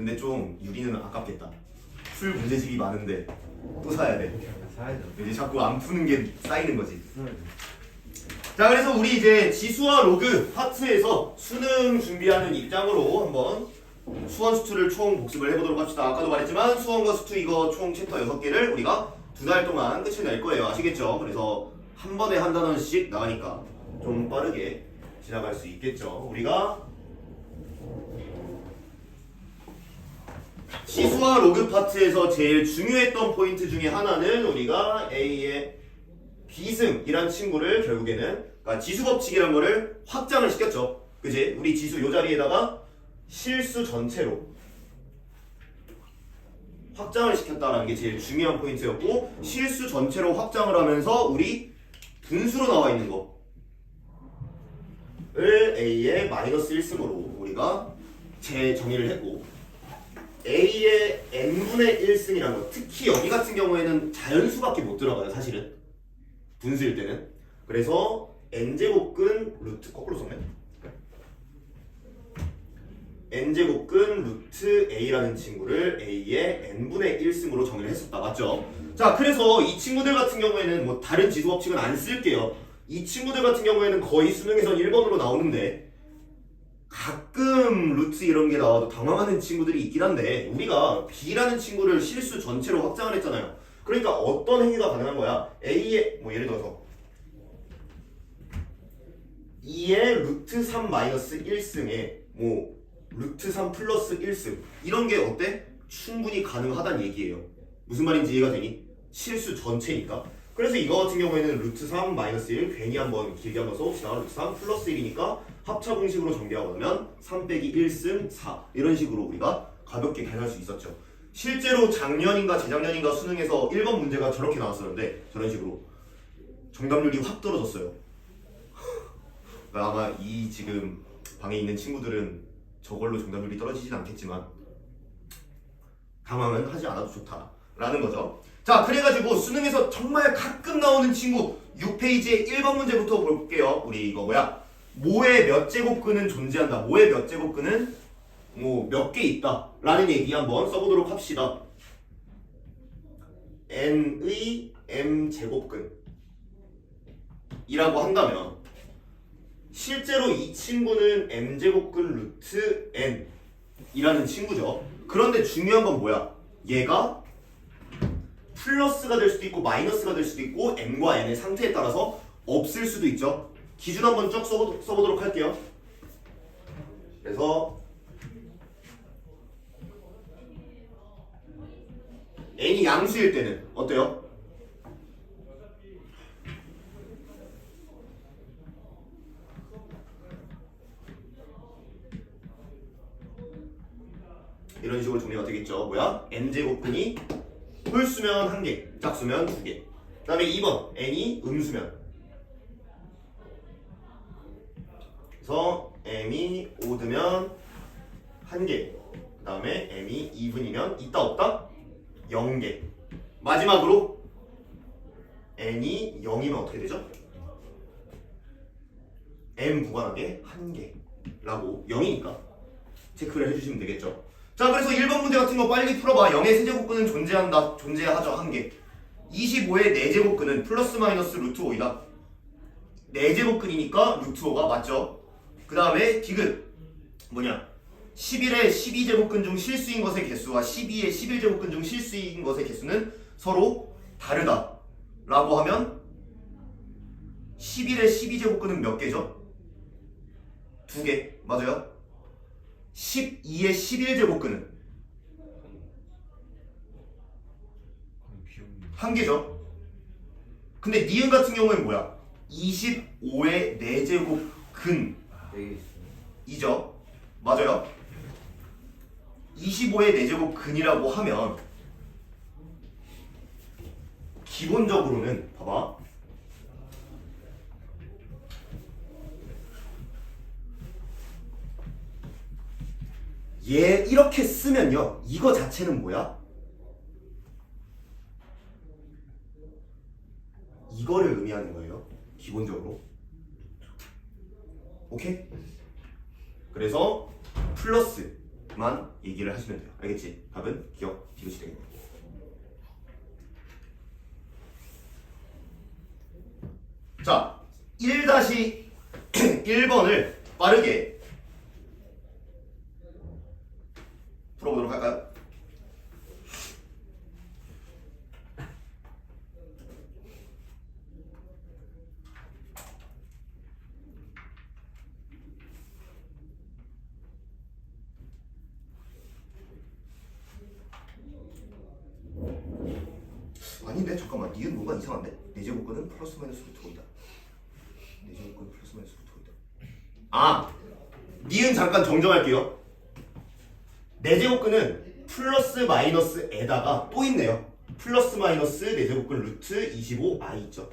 근데 좀 유리는 아깝겠다. 풀 문제집이 많은데 또 사야 돼. 사야죠. 이제 자꾸 안 푸는 게 쌓이는 거지. 자, 그래서 우리 이제 지수와 로그 파트에서 수능 준비하는 입장으로 한번 수원 수투를 총 복습을 해보도록 합시다. 아까도 말했지만 수원과 수투 이거 총 챕터 6개를 우리가 2달 동안 끝을 낼 거예요. 아시겠죠? 그래서 한 번에 한 단원씩 나가니까 좀 빠르게 지나갈 수 있겠죠. 우리가 지수와 로그 파트에서 제일 중요했던 포인트 중에 하나는 우리가 A의 비승이란 친구를 결국에는 그러니까 지수 법칙이란 거를 확장을 시켰죠. 그지? 우리 지수 요 자리에다가 실수 전체로 확장을 시켰다는 게 제일 중요한 포인트였고, 실수 전체로 확장을 하면서 우리 분수로 나와 있는 거를 A의 마이너스 1승으로 우리가 재정의를 했고, A의 n분의 1승이라는 거, 특히 여기 같은 경우에는 자연수밖에 못 들어가요. 사실은 분수일 때는. 그래서 n제곱근 루트 거꾸로 썼네. n제곱근 루트 a라는 친구를 a의 n분의 1승으로 정의를 했었다. 맞죠? 자, 그래서 이 친구들 같은 경우에는 뭐 다른 지수 법칙은 안 쓸게요. 이 친구들 같은 경우에는 거의 수능에선 1번으로 나오는데 가끔 루트 이런 게 나와도 당황하는 친구들이 있긴 한데, 우리가 b라는 친구를 실수 전체로 확장을 했잖아요. 그러니까 어떤 행위가 가능한 거야? a의 뭐 예를 들어서 2의 루트 3 마이너스 1승에 뭐 루트 3 플러스 1승 이런 게 어때? 충분히 가능하다는 얘기예요. 무슨 말인지 이해가 되니? 실수 전체니까. 그래서 이거 같은 경우에는 루트 3 마이너스 1 괜히 한번 길게 한번 써봅시다. 루트 3 플러스 1이니까 합차 공식으로 전개하고 나면 3 빼기 1승 4 이런 식으로 우리가 가볍게 계산할 수 있었죠. 실제로 작년인가 재작년인가 수능에서 1번 문제가 저렇게 나왔었는데 저런 식으로 정답률이 확 떨어졌어요. 아마 이 지금 방에 있는 친구들은 저걸로 정답률이 떨어지진 않겠지만 당황은 하지 않아도 좋다라는 거죠. 자, 그래가지고 수능에서 정말 가끔 나오는 친구 6페이지의 1번 문제부터 볼게요. 우리 이거 뭐야? 모의 몇 제곱근은 존재한다. 모의 몇 제곱근은 뭐 몇 개 있다 라는 얘기 한번 써보도록 합시다. n의 m제곱근 이라고 한다면 실제로 이 친구는 m제곱근 루트 n 이라는 친구죠. 그런데 중요한 건 뭐야? 얘가 플러스가 될 수도 있고 마이너스가 될 수도 있고 n과 n의 상태에 따라서 없을 수도 있죠. 기준 한번 쭉 써보도록 할게요. 그래서 n이 양수일 때는 어때요? 이런 식으로 정리가 되겠죠. 뭐야? n제곱근이 홀수면 1개, 짝수면 2개. 그 다음에 2번 n이 음수면, 그래서 m이 오드면 1개, 그 다음에 m이 이분이면 있다 없다? 0개. 마지막으로 n이 0이면 어떻게 되죠? m 무관하게 1개라고 0이니까 체크를 해주시면 되겠죠. 자, 그래서 1번 문제 같은 거 빨리 풀어봐. 0의 세제곱근은 존재한다. 존재하죠. 1개. 25의 4제곱근은 플러스 마이너스 루트 5이다. 4제곱근이니까 루트 5가 맞죠. 그 다음에 디귿 뭐냐? 11의 12제곱근 중 실수인 것의 개수와 12의 11제곱근 중 실수인 것의 개수는 서로 다르다 라고 하면 11의 12제곱근은 몇 개죠? 2개. 맞아요? 12의 11제곱근은 1개죠. 근데 니은 같은 경우에는 뭐야? 25의 4제곱근 2죠. 맞아요? 25의 4제곱근이라고 하면 기본적으로는 봐봐. 얘 이렇게 쓰면요, 이거 자체는 뭐야? 이거를 의미하는 거예요. 기본적으로. 오케이? 그래서 플러스 만 얘기를 하시면 돼요. 알겠지? 답은 기억 비교시 되겠네. 자, 1-1번을 빠르게 풀어보도록 할까요? 아닌데 잠깐만, 니은 뭐가 이상한데? 4제곱근은 플러스 마이너스 루트 5이다. 4제곱근은 플러스 마이너스 루트 5이다. 아! 니은 잠깐 정정할게요. 4제곱근은 플러스 마이너스에다가 또 있네요. 플러스 마이너스 4제곱근 루트 25i 있죠.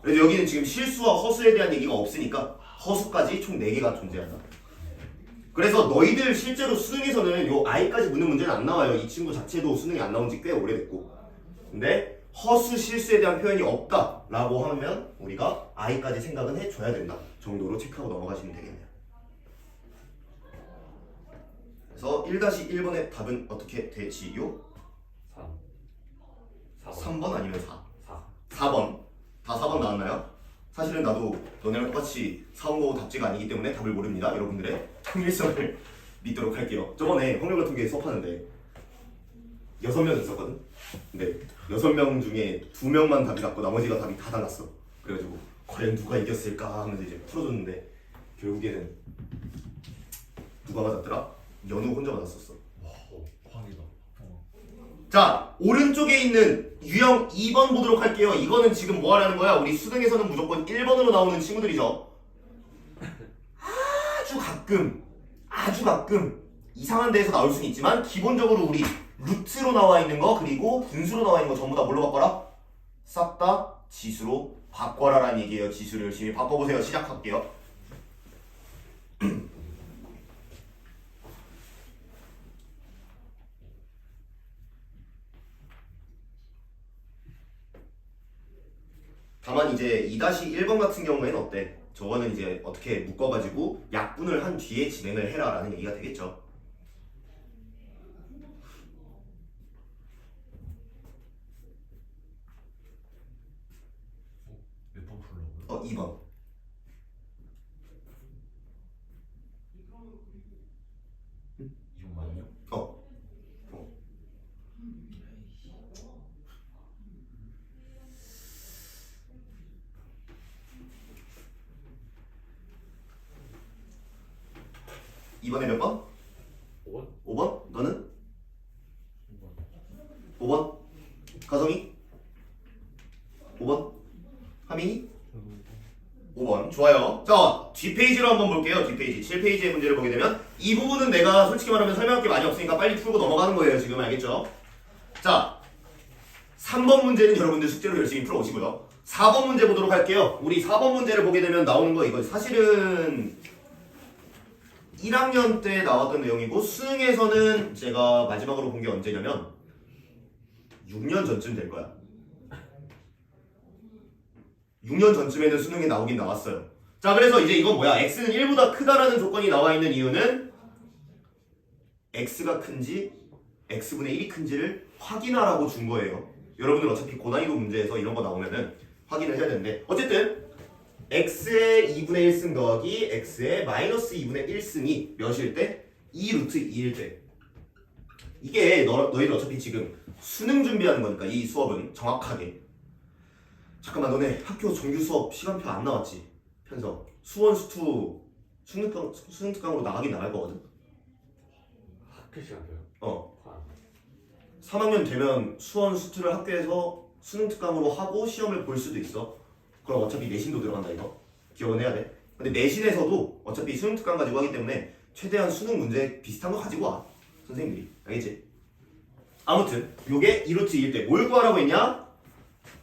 그래서 여기는 지금 실수와 허수에 대한 얘기가 없으니까 허수까지 총 4개가 존재한다. 그래서 너희들 실제로 수능에서는 요 i까지 묻는 문제는 안 나와요. 이 친구 자체도 수능이 안 나온 지 꽤 오래됐고. 근데 허수 실수에 대한 표현이 없다라고 하면 우리가 i까지 생각은 해줘야 된다 정도로 체크하고 넘어가시면 되겠네요. 그래서 1-1번의 답은 어떻게 되지요? 3번 아니면 4? 4번. 다 4번 나왔나요? 사실은 나도 너네랑 똑같이 사원고 답지가 아니기 때문에 답을 모릅니다. 여러분들의 통일성을 믿도록 할게요. 저번에 확률 같은 게 수업하는데 6명 있었거든? 근데 6명 중에 2명만 답이 났고 나머지가 답이 다 달랐어. 그래가지고 과연 누가 이겼을까 하면서 이제 풀어줬는데 결국에는 누가 맞았더라? 연우 혼자 맞았었어. 와, 광이다. 자, 오른쪽에 있는 유형 2번 보도록 할게요. 이거는 지금 뭐 하라는 거야? 우리 수능에서는 무조건 1번으로 나오는 친구들이죠. 아주 가끔 이상한 데에서 나올 수는 있지만 기본적으로 우리 루트로 나와 있는 거 그리고 분수로 나와 있는 거 전부 다 뭘로 바꿔라? 싹 다 지수로 바꿔라라는 얘기예요. 지수를 열심히 바꿔보세요. 시작할게요. 다만 이제 2-1번 같은 경우에는 어때? 저거는 이제 어떻게 묶어가지고 약분을 한 뒤에 진행을 해라라는 얘기가 되겠죠. 몇 번 풀라고요? 2번. 이것만요? 어. 2번에 몇 번? 5번? 5번? 너는? 5번? 가성이? 5번? 하민이? 5번. 좋아요. 자, 뒷페이지로 한번 볼게요. 뒷페이지 7페이지의 문제를 보게 되면 이 부분은 내가 솔직히 말하면 설명할 게 많이 없으니까 빨리 풀고 넘어가는 거예요. 지금 알겠죠? 자, 3번 문제는 여러분들 숙제로 열심히 풀어오시고요. 4번 문제 보도록 할게요. 우리 4번 문제를 보게 되면 나오는 거 이거 사실은 1학년 때 나왔던 내용이고 수능에서는 제가 마지막으로 본 게 언제냐면 6년 전쯤 될 거야. 6년 전쯤에는 수능에 나오긴 나왔어요. 자, 그래서 이제 이건 뭐야? x는 1보다 크다라는 조건이 나와 있는 이유는 x가 큰지 x분의 1이 큰지를 확인하라고 준 거예요. 여러분들 어차피 고난이도 문제에서 이런 거 나오면은 확인을 해야 되는데 어쨌든 x의 2분의 1승 더하기 x의 마이너스 2분의 1승이 몇일 때? 2 루트 2일 때. 이게 너희들 어차피 지금 수능 준비하는 거니까 이 수업은 정확하게. 잠깐만, 너네 학교 정규 수업 시간표 안 나왔지? 편성 수원 수투 수능 특강으로 나가긴 나갈 거거든. 학교 시간표요? 3학년 되면 수원 수투를 학교에서 수능 특강으로 하고 시험을 볼 수도 있어. 그럼 어차피 내신도 들어간다. 이거 기억은 해야 돼. 근데 내신에서도 어차피 수능 특강 가지고 하기 때문에 최대한 수능 문제 비슷한 거 가지고 와 선생님들이. 알겠지? 아무튼 요게 2루트 2일 때 뭘 구하라고 했냐?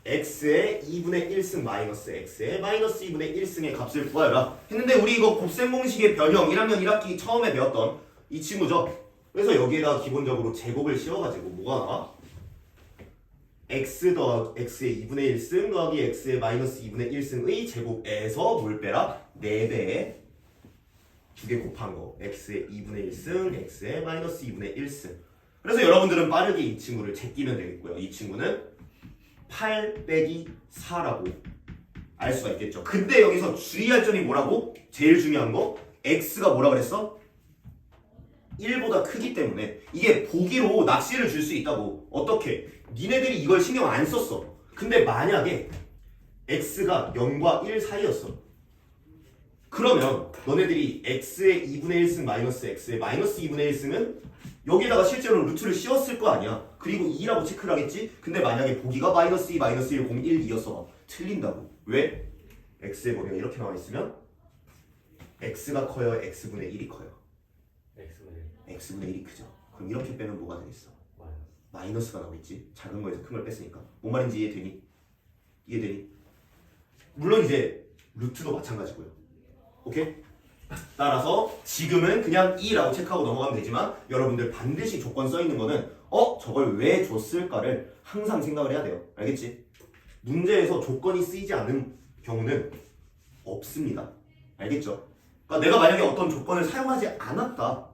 x의 2분의 1승 마이너스 x의 마이너스 2분의 1승의 값을 구하여라 했는데 우리 이거 곱셈 공식의 변형 1학년 1학기 처음에 배웠던 이 친구죠. 그래서 여기에다 기본적으로 제곱을 씌워가지고 뭐가 나와? x 더하기 x의 2분의 1승 더하기 x의 마이너스 2분의 1승의 제곱에서 뭘 빼라? 4배의 두 개 곱한 거 x의 2분의 1승 x의 마이너스 2분의 1승. 그래서 여러분들은 빠르게 이 친구를 제끼면 되겠고요. 이 친구는 8 빼기 4라고 알 수가 있겠죠. 근데 여기서 주의할 점이 뭐라고? 제일 중요한 거 x가 뭐라 그랬어? 1보다 크기 때문에 이게 보기로 낚시를 줄 수 있다고. 어떻게? 니네들이 이걸 신경 안 썼어. 근데 만약에 x가 0과 1 사이였어. 그러면 너네들이 x의 2분의 1승 마이너스 x의 마이너스 2분의 1승은 여기에다가 실제로 루트를 씌웠을 거 아니야. 그리고 2라고 체크를 하겠지. 근데 만약에 보기가 마이너스 2, 마이너스 1, 0, 1, 2였어. 틀린다고. 왜? x의 범위가 이렇게 나와 있으면 x가 커요? x분의 1이 커요? X분의 x분의 1이 크죠. 그럼 이렇게 빼면 뭐가 되겠어? 마이너스. 마이너스가 나오겠지. 작은 거에서 큰 걸 뺐으니까. 뭔 말인지 이해되니? 이해되니? 물론 이제 루트도 마찬가지고요. 오케이? 따라서 지금은 그냥 2라고 체크하고 넘어가면 되지만 여러분들 반드시 조건 써 있는 거는 저걸 왜 줬을까를 항상 생각을 해야 돼요. 알겠지? 문제에서 조건이 쓰이지 않는 경우는 없습니다. 알겠죠? 그러니까 내가 만약에 어떤 조건을 사용하지 않았다.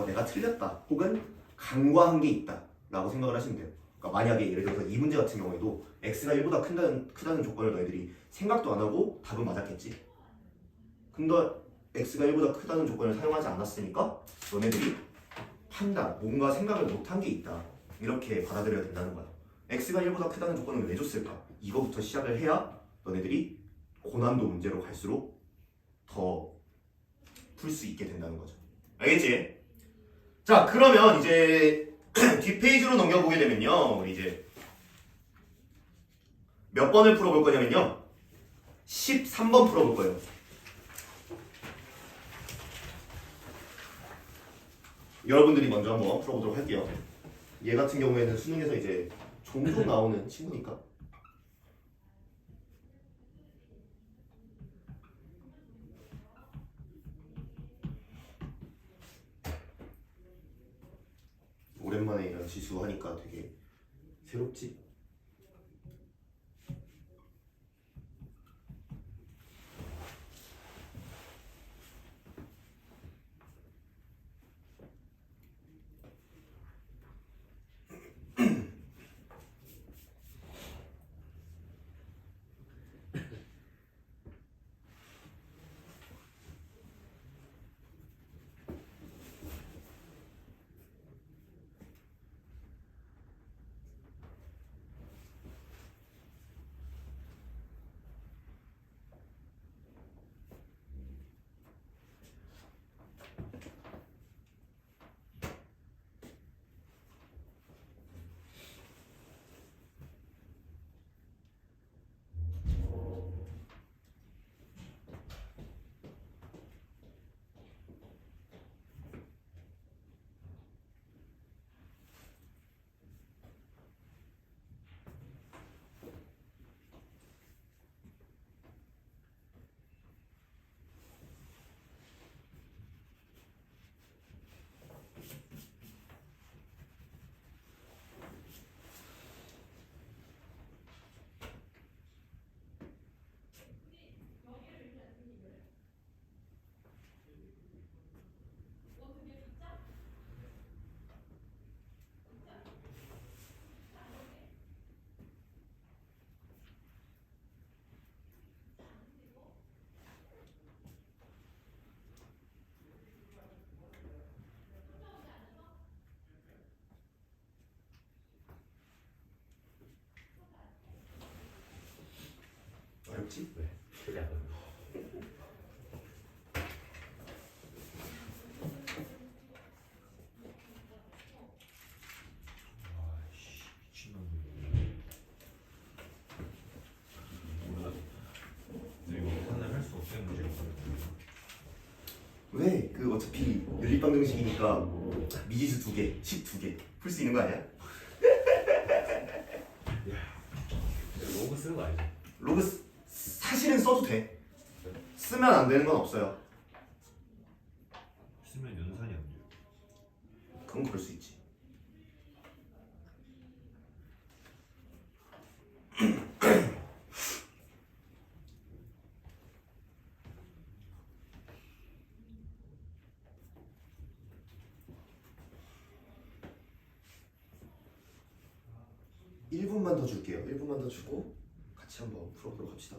내가 틀렸다. 혹은 간과한 게 있다. 라고 생각을 하시면 돼요. 그러니까 만약에 예를 들어서 이 문제 같은 경우에도 x가 1보다 크다는 조건을 너희들이 생각도 안 하고 답은 맞았겠지. 근데 x가 1보다 크다는 조건을 사용하지 않았으니까 너네들이 판단, 뭔가 생각을 못한 게 있다. 이렇게 받아들여야 된다는 거야. x가 1보다 크다는 조건을 왜 줬을까? 이거부터 시작을 해야 너네들이 고난도 문제로 갈수록 더 풀 수 있게 된다는 거죠. 알겠지? 자, 그러면 이제 뒷페이지로 넘겨보게 되면요. 우리 이제 몇 번을 풀어볼 거냐면요. 13번 풀어볼 거예요. 여러분들이 먼저 한번 풀어보도록 할게요. 얘 같은 경우에는 수능에서 이제 종종 나오는 친구니까. 오랜만에 이런 지수 하니까 되게 새롭지? 어렵지? 네. 되게 안 어려워. 아이씨 미친놈들. 몰라. 근데 이거 계산을 할 수 없는 문제일 거야. 왜? 그 어차피 연립방정식이니까 미지수 2개, 식 2개 풀 수 있는 거 아니야? 로그 쓰는 거 아니죠? 로그 사실은 써도 돼. 쓰면 안 되는 건 없어요. 쓰면 연산이 안 돼요. 그건 그럴 수 있지. 1분만 더 줄게요. 1분만 더 주고 같이 한번 풀어보도록 합시다.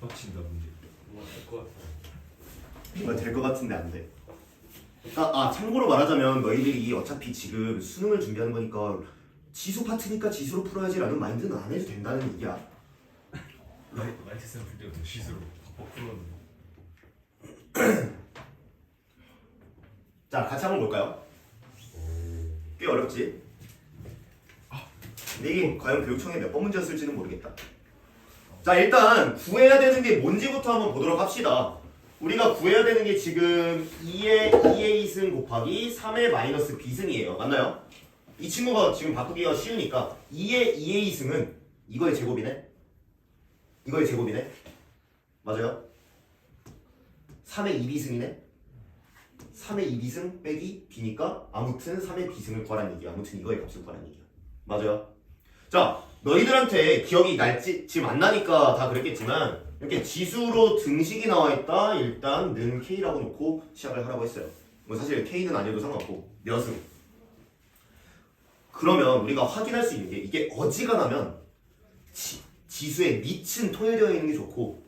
개빡친다 문제. 뭐될것 같아. 이거 될 것 같은데 안 돼. 참고로 말하자면 너희들이 어차피 지금 수능을 준비하는 거니까 지수 파트니까 지수로 풀어야지라는 마인드는 안 해도 된다는 얘기야. 라이트 쌤 풀때가 더 시스로 팍팍 풀었는데. 자, 같이 한번 볼까요? 꽤 어렵지? 근데 이게 과연 교육청에 몇 번 문제였을지는 모르겠다. 자, 일단 구해야 되는 게 뭔지부터 한번 보도록 합시다. 우리가 구해야 되는 게 지금 2의 2승 곱하기 3의 마이너스 b승이에요. 맞나요? 이 친구가 지금 바꾸기가 쉬우니까 2의 2승은 이거의 제곱이네? 이거의 제곱이네? 맞아요? 3의 2b승이네? 3의 2b승 빼기 b니까 아무튼 3의 b승을 구하라는 얘기야. 아무튼 이거의 값을 구하라는 얘기야. 맞아요? 자, 너희들한테 기억이 날지 지금 안 나니까 다 그랬겠지만 이렇게 지수로 등식이 나와 있다. 일단 는 k라고 놓고 시작을 하라고 했어요. 뭐 사실 k는 아니어도 상관없고 몇은. 그러면 우리가 확인할 수 있는 게 이게 어지간하면 지수의 밑은 통일되어 있는 게 좋고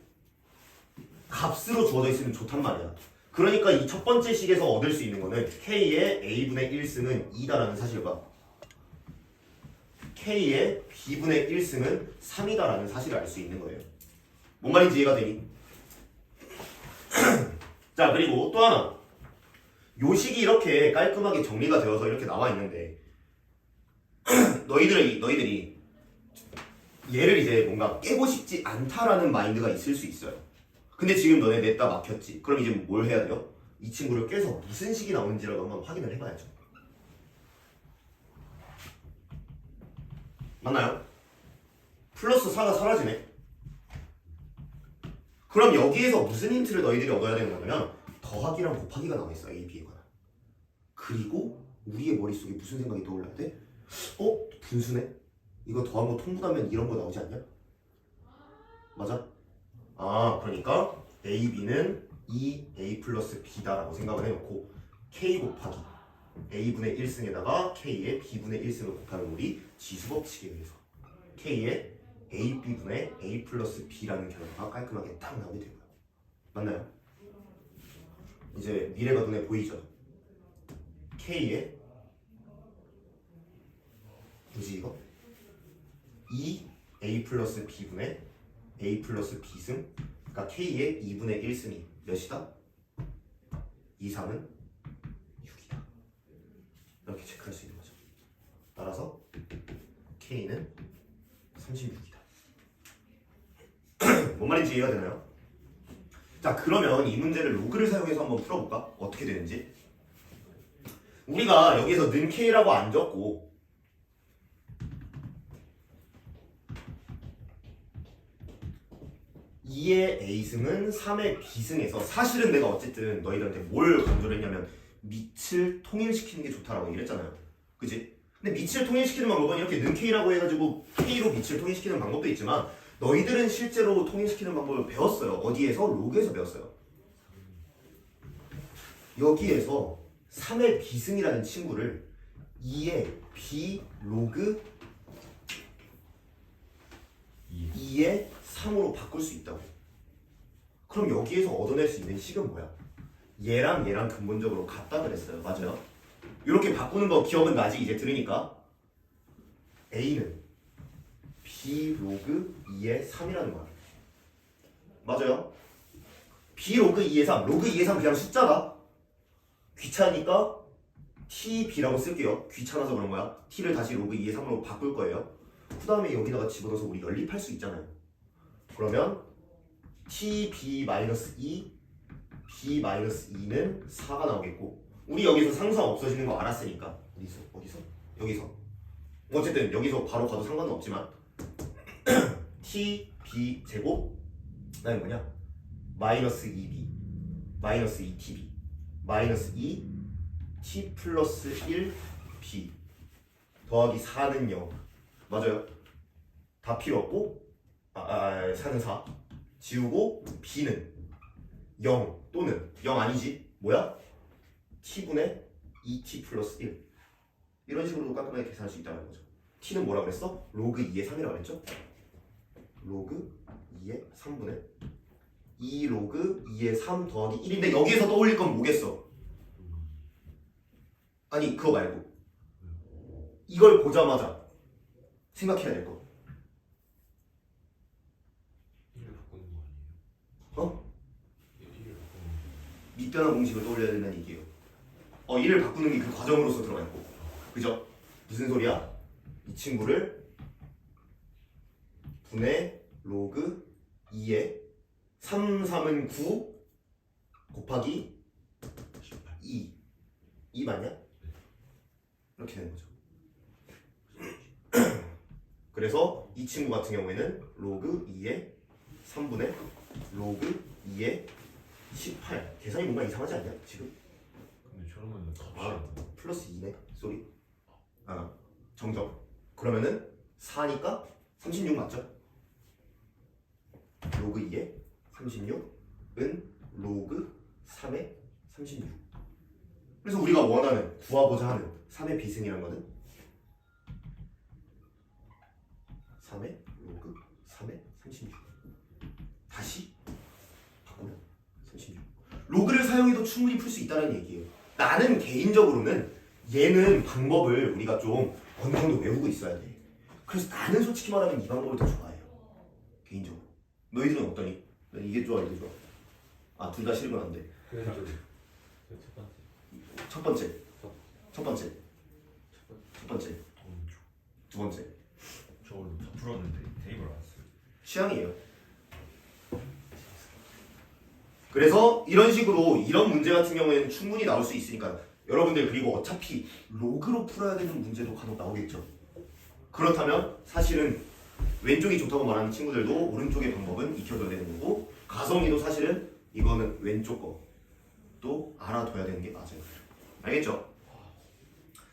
값으로 주어져 있으면 좋단 말이야. 그러니까 이 첫 번째 식에서 얻을 수 있는 거는 k의 a분의 1승은 2다라는 사실과 k의 b분의 1승은 3이다라는 사실을 알 수 있는 거예요. 뭔 말인지 이해가 되니? 자, 그리고 또 하나. 요 식이 이렇게 깔끔하게 정리가 되어서 이렇게 나와 있는데 너희들이 얘를 이제 뭔가 깨고 싶지 않다라는 마인드가 있을 수 있어요. 근데 지금 너네 냈다 막혔지. 그럼 이제 뭘 해야 돼요? 이 친구를 깨서 무슨 식이 나오는지라도 한번 확인을 해봐야죠. 맞나요? 플러스 4가 사라지네. 그럼 여기에서 무슨 힌트를 너희들이 얻어야 되는 거냐면 더하기랑 곱하기가 나와 있어. A, B에 관한. 그리고 우리의 머릿속에 무슨 생각이 떠올라야 돼? 분수네? 이거 더한 거 통분하면 이런 거 나오지 않냐? 맞아? 그러니까 A, B는 2A 플러스 B다라고 생각을 해놓고 K 곱하기 A분의 1승에다가 K의 B분의 1승을 곱하는 우리 지수법칙에 의해서 K의 AB분의 A 플러스 B라는 결과가 깔끔하게 딱 나오게 되고요. 맞나요? 이제 미래가 눈에 보이죠? K의 뭐지 이거? 2A 플러스 B분의 A 플러스 B승, 그러니까 K의 2분의 1승이 몇이다? 2, 3은 6이다. 이렇게 체크할 수 있는 거죠. 따라서 K는 36이다. 뭔 말인지 이해가 되나요? 자, 그러면 이 문제를 로그를 사용해서 한번 풀어볼까? 어떻게 되는지. 우리가 여기서 는 K라고 안 적고 2의 A승은 3의 B승에서 사실은 내가 어쨌든 너희들한테 뭘 강조를 했냐면 밑을 통일시키는 게 좋다라고 얘기를 했잖아요. 그치? 근데 밑을 통일시키는 방법은 이렇게 는 K라고 해가지고 K로 밑을 통일시키는 방법도 있지만 너희들은 실제로 통일시키는 방법을 배웠어요. 어디에서? 로그에서 배웠어요. 여기에서 3의 B승이라는 친구를 2의 B 로그 2의 3으로 바꿀 수 있다고. 그럼 여기에서 얻어낼 수 있는 식은 뭐야? 얘랑 얘랑 근본적으로 같다 그랬어요. 맞아요? 이렇게 바꾸는 거 기억은 나지? 이제 들으니까 A는 B 로그 2의 3이라는 거야. 맞아요? B 로그 2의 3, 로그 2의 3 그냥 숫자다. 귀찮으니까 TB라고 쓸게요. 귀찮아서 그런 거야. T를 다시 로그 2의 3으로 바꿀 거예요. 그 다음에 여기다가 집어넣어서 우리 연립할 수 있잖아요. 그러면 tb-2 b-2는 4가 나오겠고, 우리 여기서 상수함 없어지는 거 알았으니까 어디서? 여기서 어쨌든 여기서 바로 가도 상관은 없지만 tb 제곱 그다음에 뭐냐? 마이너스 2b 마이너스 2tb 마이너스 2t 플러스 1b 더하기 4는 0 맞아요? 다 필요 없고 4는 4 지우고 b는 0 또는 0 아니지 뭐야? t분의 2t 플러스 1 이런 식으로 깔끔하게 계산할 수 있다는 거죠. t는 뭐라 그랬어? 로그 2의 3이라고 했죠? 로그 2의 3분의 2 로그 2의 3 더하기 1인데 여기에서 떠올릴 건 뭐겠어? 아니 그거 말고 이걸 보자마자 생각해야 될 거. 1을 바꾸는 거 아니에요? 어? 1을 바꾸는 거. 밑변환 공식을 떠올려야 된다는 얘기예요. 1을 바꾸는 게 그 과정으로서 들어가 있고, 그죠? 무슨 소리야? 이 친구를 분의 로그 2에 3, 3은 9 곱하기 2 맞냐? 이렇게 되는 거죠. 그래서 이 친구 같은 경우에는 로그 2에 3분의 로그 2에 18 계산이 뭔가 이상하지 않냐? 지금? 근데 저러면 값이 플러스 2네 쏘리 정적 그러면은 4니까 36 맞죠? 로그 2에 36은 로그 3에 36 그래서 우리가 원하는 구하고자 하는 3의 비승이란 거는 3의 로그 3의 36 다시 바꾸면 36 로그를 사용해도 충분히 풀 수 있다는 얘기예요. 나는 개인적으로는 얘는 방법을 우리가 좀 어느 정도 외우고 있어야 돼. 그래서 나는 솔직히 말하면 이 방법을 더 좋아해요. 개인적으로. 너희들은 어떠니? 난 이게 좋아 이게 좋아. 둘 다 싫으면 안 돼. 그래서 첫 번째. 첫 번째 두 번째 저걸로 다 풀었는데 테이블 안 써요. 취향이에요. 그래서 이런 식으로 이런 문제 같은 경우에는 충분히 나올 수 있으니까 여러분들 그리고 어차피 로그로 풀어야 되는 문제도 간혹 나오겠죠. 그렇다면 사실은 왼쪽이 좋다고 말하는 친구들도 오른쪽의 방법은 익혀둬야 되는 거고 가성이도 사실은 이거는 왼쪽 것도 알아둬야 되는 게 맞아요. 알겠죠?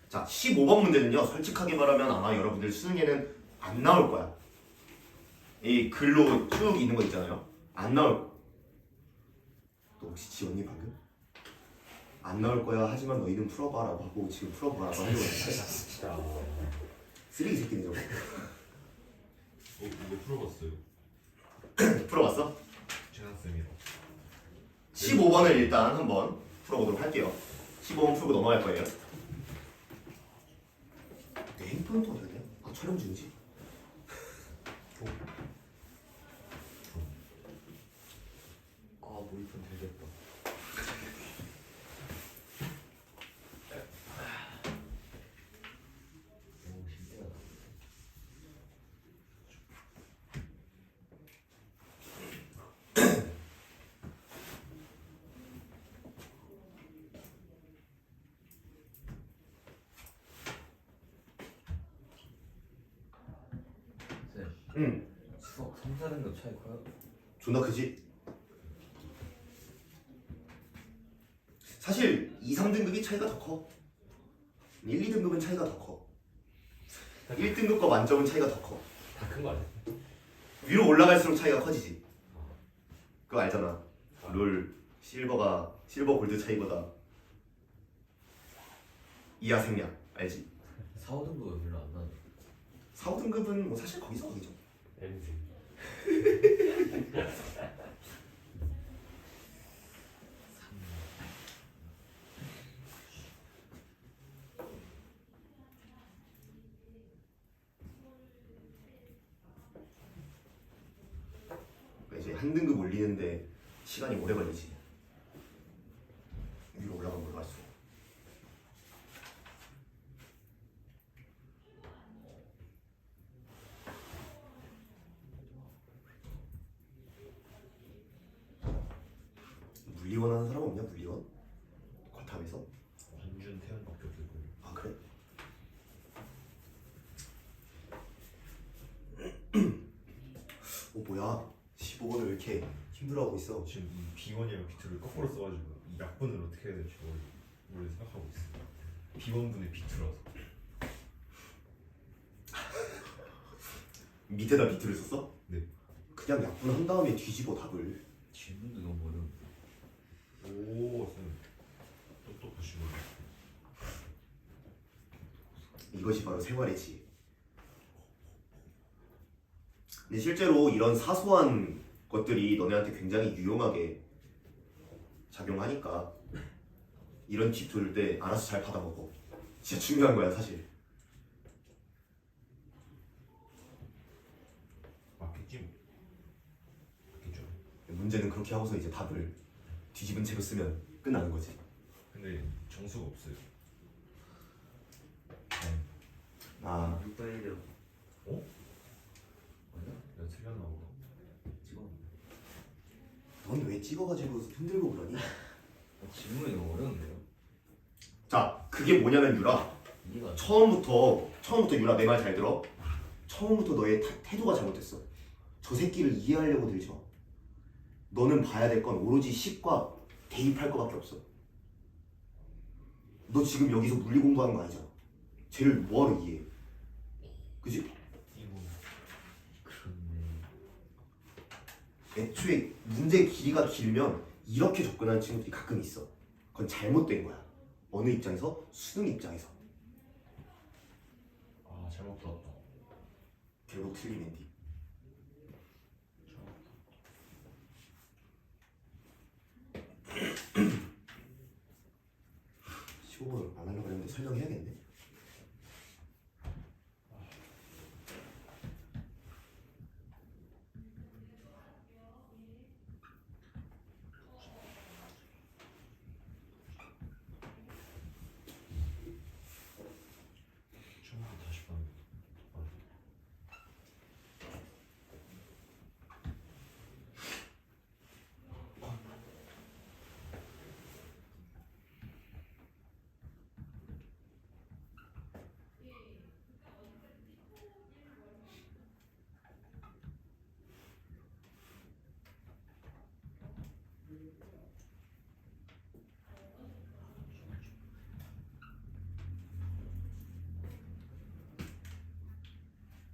자 15번 문제는요 솔직하게 말하면 아마 여러분들 수능에는 안 나올 거야. 이 글로 쭉 있는 거 있잖아요. 안 나올 거야. 너 혹시 지웠니 방금? 안 나올 거야 하지만 너희는 풀어봐라고 하고 지금 풀어보라고 하는 거야. 진짜 쓰레기 새끼네 저거. 이거 풀어봤어요. 풀어봤어? 재난쌤이랑. 15번을 일단 한번 풀어보도록 할게요. 15번 풀고 넘어갈 거예요. 내 핸드폰 또 어디 갔냐? 촬영 중이지? 몰입은 되겠다. 너무 신기하다. 응. 수학 3, 4등급 차이 커요? 존나 크지? 사실 2, 3등급이 차이가 더 커. 1, 2등급은 차이가 더 커. 1등급과 만점은 차이가 더 커. 다 큰 거 아니야? 위로 올라갈수록 차이가 커지지. 그거 알잖아. 롤 실버 골드 차이보다 이하 생략 알지? 4, 5등급은 별로 안 나네. 4, 5등급은 뭐 사실 거기서 거기죠. MZ. 이제 한 등급 올리는데 시간이 오래 걸리지. 위로 올라가면 올라갈수록. 과탐에서? 완준 태연밖에 없을 거예요. 아 그래? 뭐야 15번을 왜 이렇게 힘들어하고 있어? 지금 이 B1이랑 B2를 거꾸로 써가지고 이 약분을 어떻게 해야 될지 원래 생각하고 있어요. B1분의 B2라서. 밑에다 비트를 썼어? 네. 그냥 약분한 다음에 뒤집어 답을. 질문도 너무 어려운데. 오, 쌤 똑똑하시네. 이것이 바로 생활의 지혜. 근데 실제로 이런 사소한 것들이 너네한테 굉장히 유용하게 작용하니까 이런 팁 줄 때 알아서 잘 받아먹어. 진짜 중요한 거야 사실. 맞겠지 뭐. 맞겠죠. 문제는 그렇게 하고서 이제 답을 뒤집은 채로 쓰면 끝나는 거지. 근데 정수가 없어요. 아 6분의 1이요. 어? 맞아? 내가 틀렸나 보다. 찍었는데. 넌 왜 찍어가지고 흔들고 그러니? 질문이 너무 어려운데요? 자 그게 뭐냐면 유라, 이해가 안 돼. 처음부터 유라 내 말 잘 들어. 처음부터 너의 태도가 잘못됐어. 저 새끼를 이해하려고 들지 마. 너는 봐야 될 건 오로지 10과 대입할 거밖에 없어. 너 지금 여기서 물리 공부하는 거 아니잖아. 쟤를 뭐하러 이해해? 그지? 이거 그렇네. 애초에 문제 길이가 길면 이렇게 접근하는 친구들이 가끔 있어. 그건 잘못된 거야. 어느 입장에서? 수능 입장에서. 아 잘못 들었다. 결국 틀리는 뒤. 15번 안 하려고 했는데 설명해야겠네. 처음부터 다시 봐야 돼.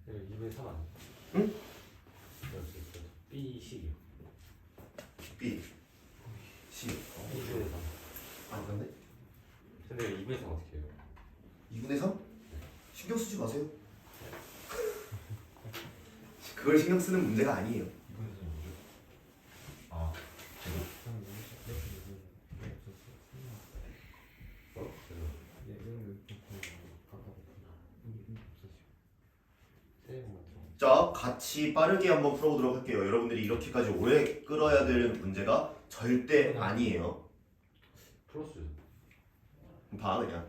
네, 2분의 3 아니에요? 응? B식이요. B, C. 2분의 3. 아 근데 근데 2분의 3 어떻게 해요? 2분의 3? 신경 쓰지 마세요. 그걸 신경 쓰는 문제가 아니에요. 이건 선생님 뭐죠? 아 제가 어? 자, 같이 빠르게 한번 풀어보도록 할게요. 여러분들이 이렇게까지 오래 끌어야 될 문제가 절대 아니에요. 플러스. 봐 그냥.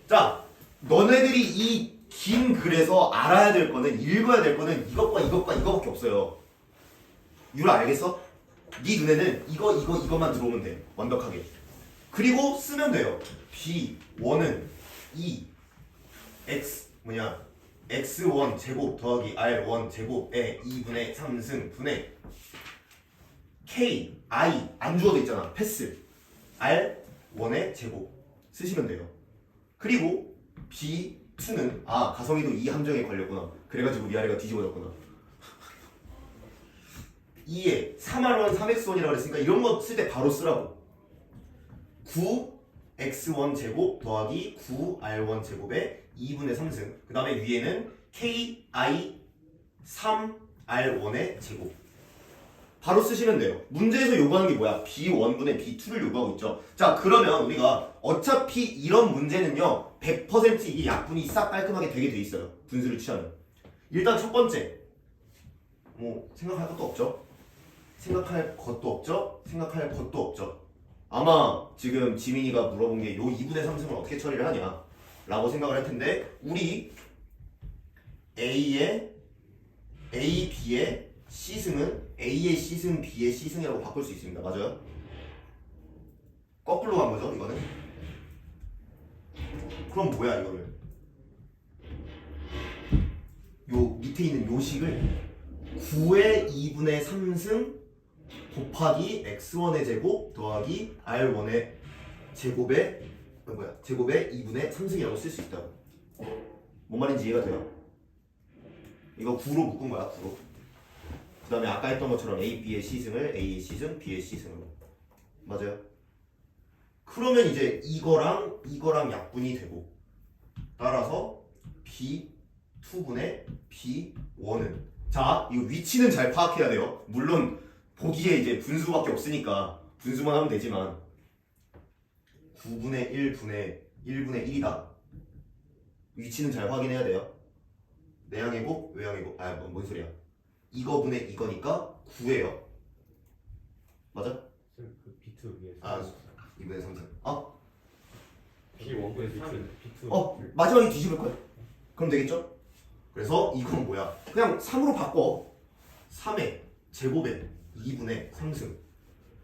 자, 너네들이 이 긴 글에서 알아야 될 거는, 읽어야 될 거는 이것과 이것과 이거밖에 없어요. 유라 알겠어? 네 눈에는 이거만 들어오면 돼. 완벽하게. 그리고 쓰면 돼요. B1은 2 X X1 제곱 더하기 R1 제곱에 2분의 3승 분의 K, I 안 주어져 있잖아. 패스 R1의 제곱 쓰시면 돼요. 그리고 B2는 가성이도 이 함정에 걸렸구나. 그래가지고 위아래가 뒤집어졌구나. 2에 3R1 3X1이라고 그랬으니까 이런 거 쓸 때 바로 쓰라고. 9X1 제곱 더하기 9R1 제곱에 2분의 3승. 그 다음에 위에는 KI 3R1의 제곱. 바로 쓰시면 돼요. 문제에서 요구하는 게 뭐야? B1분의 B2를 요구하고 있죠. 자, 그러면 우리가 어차피 이런 문제는요 100% 이게 약분이 싹 깔끔하게 되게 돼 있어요. 분수를 취하면. 일단 첫 번째 뭐 생각할 것도 없죠. 생각할 것도 없죠. 아마 지금 지민이가 물어본 게 요 2분의 3승을 어떻게 처리를 하냐 라고 생각을 할 텐데, 우리 A, B의 C승은 A의 C승, B의 C승이라고 바꿀 수 있습니다. 맞아요? 거꾸로 간 거죠, 이거는. 그럼 뭐야 이거를? 요 밑에 있는 요 식을 9의 2분의 3승 곱하기 x1의 제곱 더하기 r1의 제곱의 제곱의 2분의 3승이라고 쓸 수 있다고. 뭔 말인지 이해가 돼요? 이거 9로 묶은 거야 9로. 그 다음에 아까 했던 것처럼 A, B의 C승을 A의 C승, B의 C승으로. 맞아요? 그러면 이제 이거랑 약분이 되고 따라서 B2분의 B1은 자 이거 위치는 잘 파악해야 돼요. 물론 보기에 이제 분수밖에 없으니까 분수만 하면 되지만 9분의 1분의 1분의 1이다. 위치는 잘 확인해야 돼요. 내항해곱 외항해곱 뭔 소리야? 이거분의 이거니까 9예요. 맞아? 그 B2 위에 아 2분의 3승. B1분의 B2 마지막에 뒤집을 거야. 그럼 되겠죠? 그래서 이건 뭐야? 그냥 3으로 바꿔. 3의 제곱에 2분의 3승.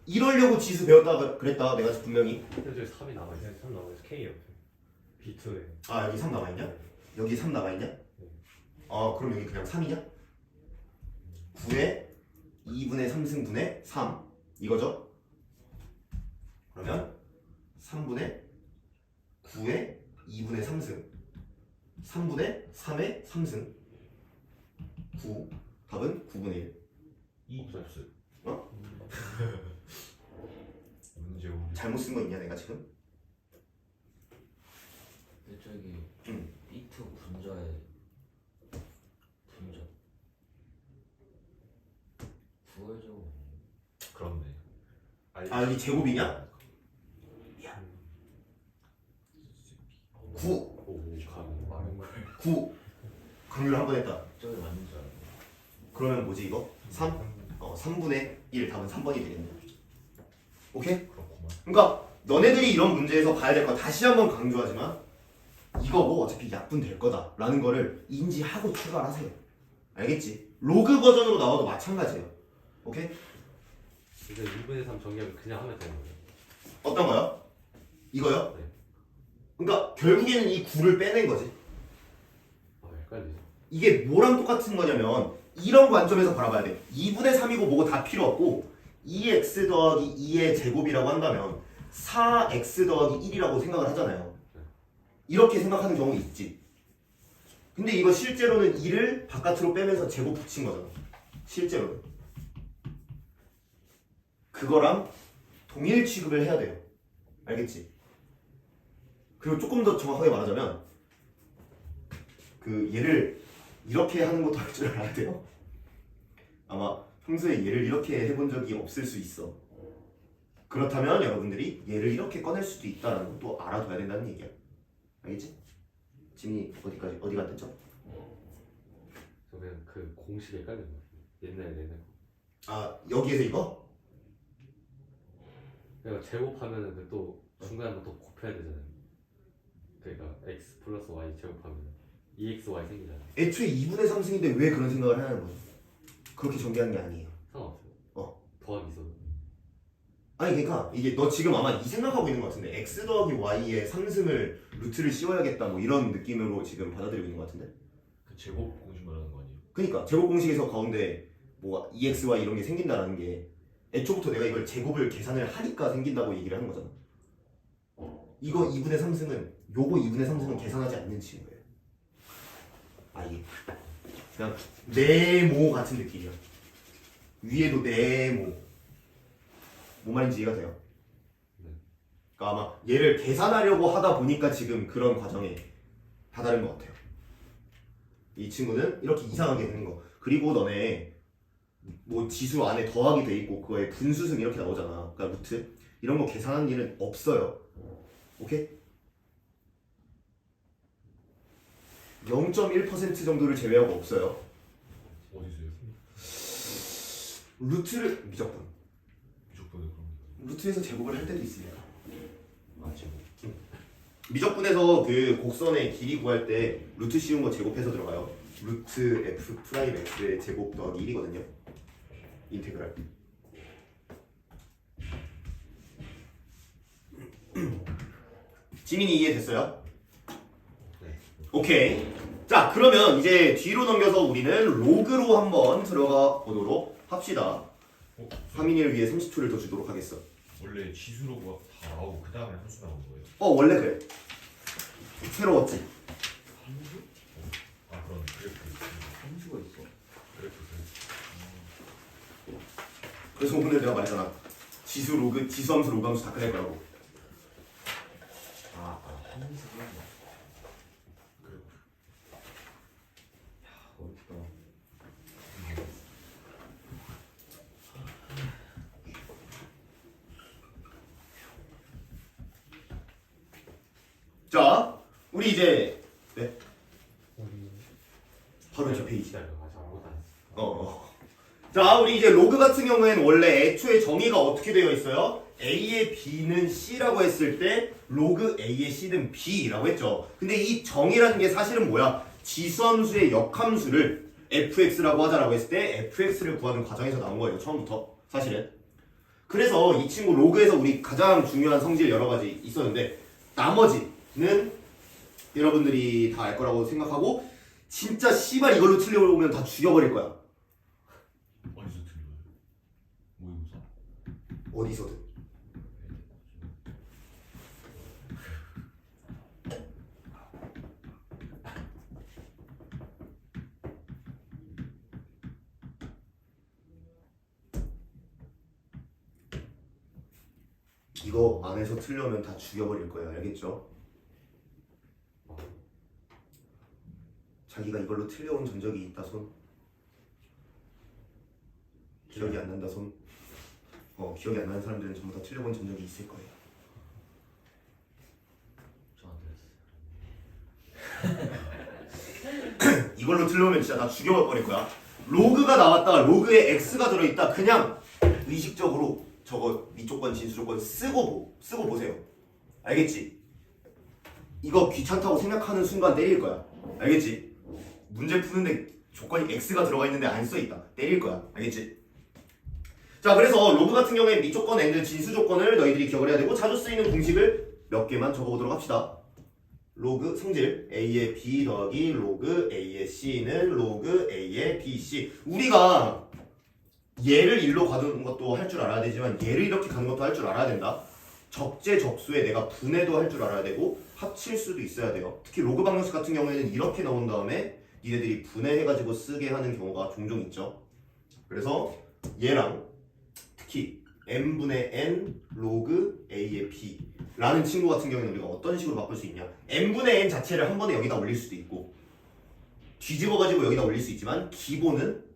이러려고 지수 배웠다 그랬다 내가 분명히. 현재 3이 남아있어요. 3 나와서 K 옆에 B2에 아 여기 3 남아있냐? 여기 3 남아있냐? 그럼 여기 그냥 3이냐? 9의 2분의 3승분의 3 이거죠? 그러면 3분의 9의 2분의 3승 3분의 3의 3승 9 답은 9분의 1 이 없어요. 어? 문제 오비. 잘못 쓴 거 있냐 내가 지금? 근데 저기 응. B2 분자에 분자 9의 제곱 그렇네. 아 여기 제곱이냐? 9 오 가능. 9 강조를 한 번 했다. 저기 맞는 줄 알고 그러면 뭐지 이거? 3? 3분의 1 답은 3번이 되겠네. 오케이? 그렇구만. 그러니까 너네들이 이런 문제에서 봐야 될 거 다시 한번 강조하지만 이거 뭐 어차피 약분 될 거다 라는 거를 인지하고 출발하세요. 알겠지? 로그 버전으로 나와도 마찬가지예요. 오케이? 이제 2분의 3 정리하면 그냥 하면 되는 거예요. 어떤 거요? 이거요? 네. 그러니까 결국에는 이 9를 빼낸 거지. 헷갈리죠. 이게 뭐랑 똑같은 거냐면 이런 관점에서 바라봐야 돼. 2분의 3이고 뭐고 다 필요 없고 2x 더하기 2의 제곱이라고 한다면 4x 더하기 1이라고 생각을 하잖아요. 이렇게 생각하는 경우 있지. 근데 이거 실제로는 2를 바깥으로 빼면서 제곱 붙인 거잖아. 실제로는. 그거랑 동일 취급을 해야 돼요. 알겠지? 그리고 조금 더 정확하게 말하자면 그 얘를 이렇게 하는 것도 할 줄 알아야 돼요. 아마 평소에 얘를 이렇게 해본 적이 없을 수 있어. 그렇다면 여러분들이 얘를 이렇게 꺼낼 수도 있다는 것도 알아둬야 된다는 얘기야. 알겠지? 지민이 어디 갔댔죠? 저 그냥 그 공식에 헷갈리는 거 같아요. 옛날 아 여기에서 이거? 그러니까 제곱하면은 그 또 중간에 또 곱해야 되잖아요. 그러니까 x 플러스 y 제곱하면 2xy 생기잖아요. 애초에 2분의 3승인데 왜 그런 생각을 하는 거야? 그렇게 전개하는 게 아니에요. 상관없어요. 어. 더하기 있어도. 아니 그러니까 이게 너 지금 아마 이 생각하고 있는 것 같은데 x 더하기 y의 3승을 루트를 씌워야겠다 뭐 이런 느낌으로 지금 받아들이고 있는 것 같은데. 그 제곱 공식 말하는 거 아니에요? 그러니까 제곱 공식에서 가운데 뭐 2xy 이런 게 생긴다는 게 애초부터 내가 이걸 제곱을 계산을 하니까 생긴다고 얘기를 하는 거잖아. 이거 2분의 3승은 요거 2분의 3승은 계산하지 않는 친구예요. 아 이게 그냥 네모 같은 느낌이야. 위에도 네모. 뭔 말인지 이해가 돼요? 그러니까 아마 얘를 계산하려고 하다 보니까 지금 그런 과정에 다다른 것 같아요. 이 친구는 이렇게 이상하게 되는 거. 그리고 너네 뭐 지수 안에 더하기 돼 있고 그거에 분수승 이렇게 나오잖아. 그러니까 루트 이런 거 계산하는 일은 없어요. 오케이? 0.1% 정도를 제외하고 없어요. 어디서요? 루트를 미적분. 무조건에 그런 게. 루트에서 제곱을 할 때도 있으니까. 맞죠. 미적분에서 그 곡선의 길이 구할 때 루트 씌운 거 제곱해서 들어가요. 루트 f 프라임 x의 제곱 더하기 1이거든요. 인테그랄. 지민이 이해됐어요? 오케이. 자, 그러면 이제 뒤로 넘겨서 우리는 로그로 한번 들어가 보도록 합시다. 하민이를 위해 30초를 더 주도록 하겠어. 원래 지수로가 다 나오고 그 다음에 함수 나오는 거예요? 원래 그래. 새로웠지. 함수? 아 그럼 그래프 함수가 있어. 그래프 그래서 오늘 내가 말했잖아. 지수 로그, 지수 함수, 로그 함수 다 꺼낼 거라고. 함수가 그래프 어렵다. 자, 우리 이제 우리 바로 저 페이지. 기다려. 아직 아무것도 안 했어. 자, 우리 이제 로그 같은 경우에는 원래 애초에 정의가 어떻게 되어 있어요? A의 B는 C라고 했을 때 로그 A의 C는 B라고 했죠. 근데 이 정의라는 게 사실은 뭐야? 지수함수의 역함수를 fx라고 하자라고 했을 때 fx를 구하는 과정에서 나온 거예요. 처음부터 사실은. 그래서 이 친구 로그에서 우리 가장 중요한 성질 여러 가지 있었는데 나머지는 여러분들이 다 알 거라고 생각하고 진짜 씨발 이걸로 틀려오면 다 죽여버릴 거야. 어디서 틀려요? 모의고사? 어디서든. 이거 안에서 틀려면 다 죽여버릴 거예요. 알겠죠? 자기가 이걸로 틀려온 전적이 있다 손. 기억이 안 난다 손. 기억이 안 나는 사람들은 전부 다 틀려본 전적이 있을 거예요. 저한테 이걸로 틀려오면 진짜 다 죽여버릴 거야. 로그가 나왔다가 로그에 x가 들어있다. 그냥 의식적으로 저거 위조건 진수조건 쓰고 보세요. 알겠지? 이거 귀찮다고 생각하는 순간 때릴 거야. 알겠지? 문제 푸는데 조건이 x가 들어가 있는데 안 써있다. 때릴 거야. 알겠지? 자, 그래서 로그 같은 경우에 미조건 and 진수조건을 너희들이 기억을 해야 되고 자주 쓰이는 공식을 몇 개만 적어보도록 합시다. 로그 성질 A의 B 더하기 로그 A의 C는 로그 A의 BC. 우리가 얘를 일로 가는 것도 할 줄 알아야 되지만 얘를 이렇게 가는 것도 할 줄 알아야 된다. 적재적소에 내가 분해도 할 줄 알아야 되고 합칠 수도 있어야 돼요. 특히 로그 방정식 같은 경우에는 이렇게 나온 다음에 니네들이 분해해가지고 쓰게 하는 경우가 종종 있죠. 그래서 얘랑 특히 n분의 n 로그 a의 b 라는 친구 같은 경우에는 우리가 어떤 식으로 바꿀 수 있냐. n분의 n 자체를 한 번에 여기다 올릴 수도 있고 뒤집어가지고 여기다 올릴 수 있지만 기본은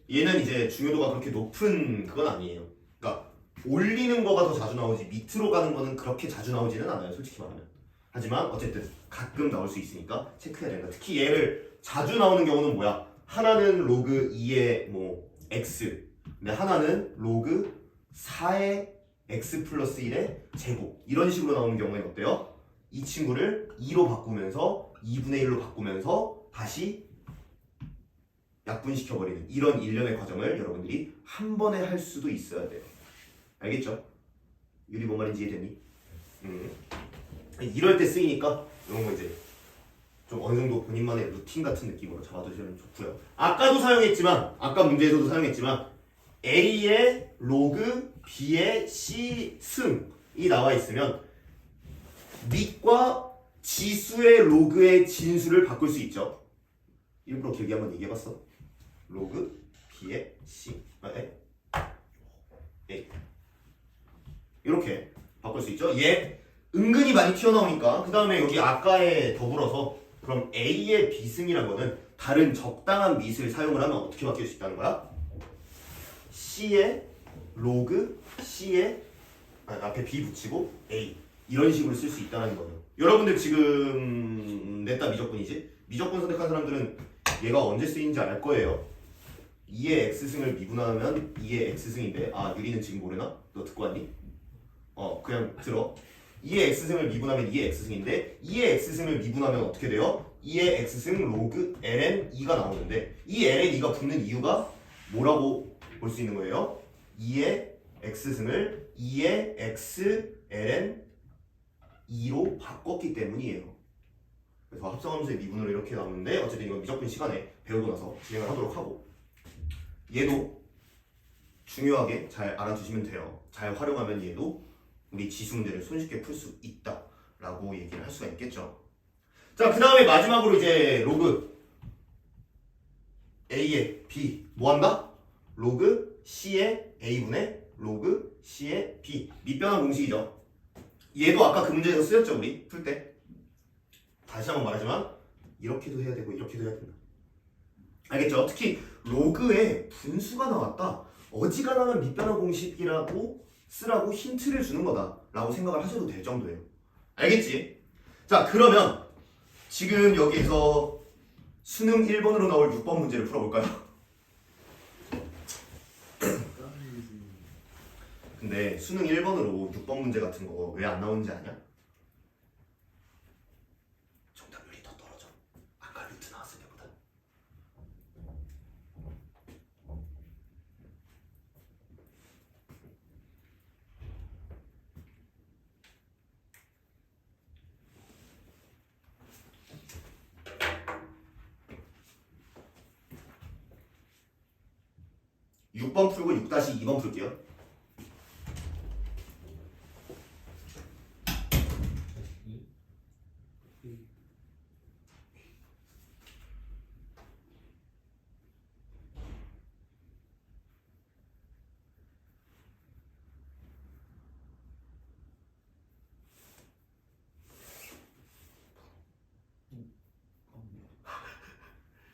얘는 이제 중요도가 그렇게 높은 그건 아니에요. 그러니까 올리는 거가 더 자주 나오지 밑으로 가는 거는 그렇게 자주 나오지는 않아요. 솔직히 말하면. 하지만 어쨌든 가끔 나올 수 있으니까 체크해야 된다. 특히 얘를 자주 나오는 경우는 뭐야? 하나는 로그 2의 뭐 x 근데 하나는 로그 4의 x 플러스 1의 제곱 이런 식으로 나오는 경우에는 어때요? 이 친구를 2로 바꾸면서 2분의 1로 바꾸면서 다시 약분시켜버리는 이런 일련의 과정을 여러분들이 한 번에 할 수도 있어야 돼요. 알겠죠? 유리 뭔 말인지 이해되니? 이럴 때 쓰이니까 이런 거 이제 좀 어느 정도 본인만의 루틴 같은 느낌으로 잡아두시면 좋고요. 아까도 사용했지만 아까 문제에서도 사용했지만 A의 로그 B의 C 승이 나와 있으면 밑과 지수의 로그의 진수를 바꿀 수 있죠. 일부러 길게 한번 얘기해봤어. 로그 B의 C A 이렇게 바꿀 수 있죠. 얘 은근히 많이 튀어나오니까 그 다음에 여기 아까에 더불어서 그럼 A의 B승이란 거는 다른 적당한 밑을 사용을 하면 어떻게 바뀔 수 있다는 거야? C의 로그 C의 앞에 B 붙이고 A 이런 식으로 쓸 수 있다는 거예요. 여러분들 지금 냈다 미적분이지? 미적분 선택한 사람들은 얘가 언제 쓰이는지 알 거예요. 2의 X승을 미분하면 2의 X승인데 유리는 지금 모르나? 너 듣고 왔니? 그냥 들어. 2의 X승을 미분하면 2의 X승인데 2의 X승을 미분하면 어떻게 돼요? 2의 X승 로그 ln 2가 나오는데 이 ln 2가 붙는 이유가 뭐라고 볼 수 있는 거예요? 2의 X승을 2의 X ln 2로 바꿨기 때문이에요. 그래서 합성함수의 미분으로 이렇게 나오는데 어쨌든 이건 미적분 시간에 배우고 나서 진행을 하도록 하고 얘도 중요하게 잘 알아두시면 돼요. 잘 활용하면 얘도 우리 지수 문제를 손쉽게 풀 수 있다라고 얘기를 할 수가 있겠죠. 자, 그 다음에 마지막으로 이제 로그 A의 B 뭐 한다? 로그 C의 A분의 로그 C의 B 밑변환 공식이죠. 얘도 아까 그 문제에서 쓰였죠, 우리 풀 때. 다시 한번 말하지만 이렇게도 해야 되고 이렇게도 해야 된다. 알겠죠? 특히 로그에 분수가 나왔다. 어지간하면 밑변환 공식이라고 쓰라고 힌트를 주는 거다 라고 생각을 하셔도 될 정도예요. 알겠지? 자, 그러면 지금 여기에서 수능 1번으로 나올 6번 문제를 풀어볼까요? 근데 수능 1번으로 6번 문제 같은 거 왜 안 나오는지 아냐? 정답률이 더 떨어져. 아까 루트 나왔을 때보다. (6번) 풀고 6-2번 풀게요.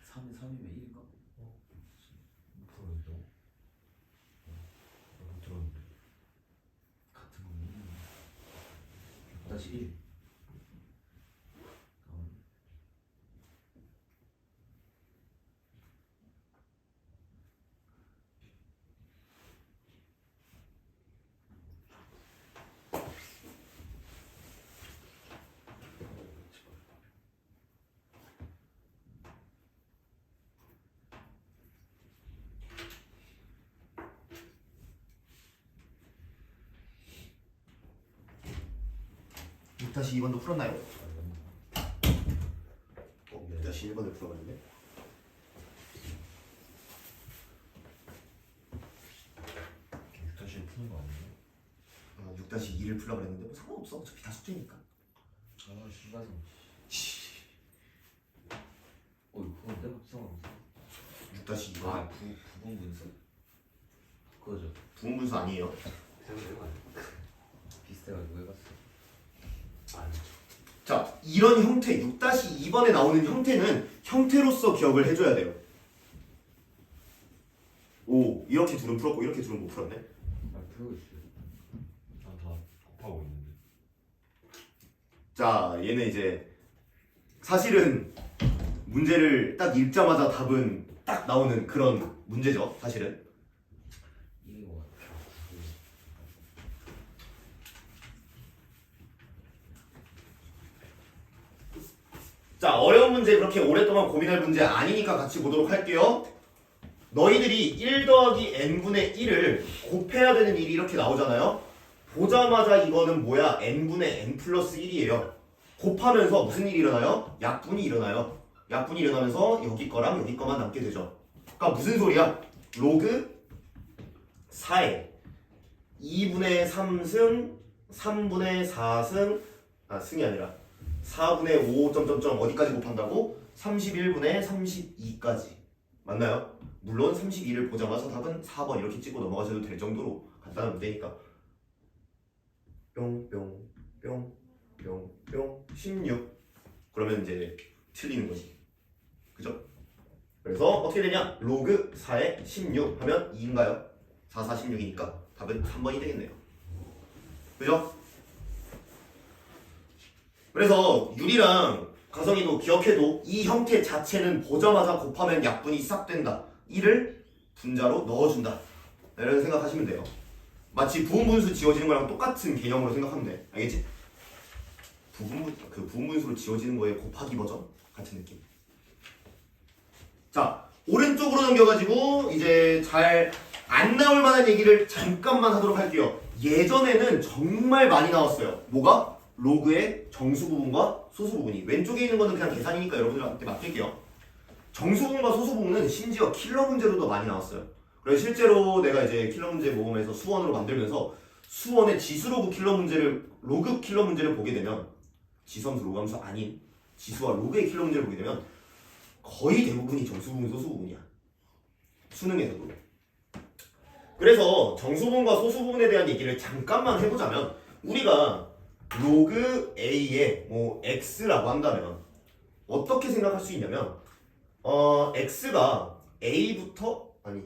삼 3이면 1인가? 못 풀었는데. 못 들었는데. 같은 거는 6-1 (6-2번도) 풀었나요? 6-1번을 풀어봤는데 6-1 푸는 거 아니에요? 6-2를 풀려고 그랬는데 뭐 상관없어. 어차피 다 숙제니까. 아 씨. 신가성 그건 내가 상관없어. 6-2번 아 부분 분수? 그거죠. 부분 분수 아니에요. 그냥 되는 거 아니야? 비슷해가지고 해봤어. 아니. 자, 이런 형태 6-2번에 나오는 형태는 형태로서 기억을 해줘야 돼요. 오, 이렇게 둘은 풀었고 이렇게 둘은 못 풀었네. 아 풀고 있어요. 난 다 곱하고 있는데. 자, 얘는 이제 사실은 문제를 딱 읽자마자 답은 딱 나오는 그런 문제죠. 사실은. 이긴 거 같아. 자, 어려운 문제 그렇게 오랫동안 고민할 문제 아니니까 같이 보도록 할게요. 너희들이 1 더하기 n분의 1을 곱해야 되는 일이 이렇게 나오잖아요. 보자마자 이거는 뭐야? n분의 n 플러스 1이에요. 곱하면서 무슨 일이 일어나요? 약분이 일어나요. 약분이 일어나면서 여기 거랑 여기 거만 남게 되죠. 그러니까 무슨 소리야? 로그 4에 2분의 3승 3분의 4승 승이 아니라 4분의 5 점점점 어디까지 곱한다고? 31분의 32까지 맞나요? 물론 32를 보자마자 답은 4번 이렇게 찍고 넘어가셔도 될 정도로 간단한 문제니까 뿅뿅 뿅뿅 16 그러면 이제 틀리는 거지. 그죠? 그래서 어떻게 되냐? 로그 4에 16 하면 2인가요? 4, 4, 16이니까 답은 3번이 되겠네요. 그죠? 그래서 유리랑 가성이도 기억해도 이 형태 자체는 보자마자 곱하면 약분이 싹 된다. 1을 분자로 넣어준다. 이런 생각하시면 돼요. 마치 부분분수 지워지는 거랑 똑같은 개념으로 생각하면 돼. 알겠지? 부분분수로 지워지는 거에 곱하기 버전 같은 느낌. 자, 오른쪽으로 넘겨가지고 이제 잘 안 나올 만한 얘기를 잠깐만 하도록 할게요. 예전에는 정말 많이 나왔어요. 뭐가? 로그의 정수 부분과 소수 부분이 왼쪽에 있는 거는 그냥 계산이니까 여러분들한테 맡길게요. 정수 부분과 소수 부분은 심지어 킬러 문제로도 많이 나왔어요. 그래서 실제로 내가 이제 킬러 문제 모음에서 수원으로 만들면서 수원의 지수로그 킬러 문제를 로그 킬러 문제를 보게 되면 지수함수 로그함수 아닌 지수와 로그의 킬러 문제를 보게 되면 거의 대부분이 정수 부분 소수 부분이야. 수능에서도. 그래서 정수 부분과 소수 부분에 대한 얘기를 잠깐만 해보자면 우리가 로그 A의 뭐 X라고 한다면 어떻게 생각할 수 있냐면 X가 A부터 아니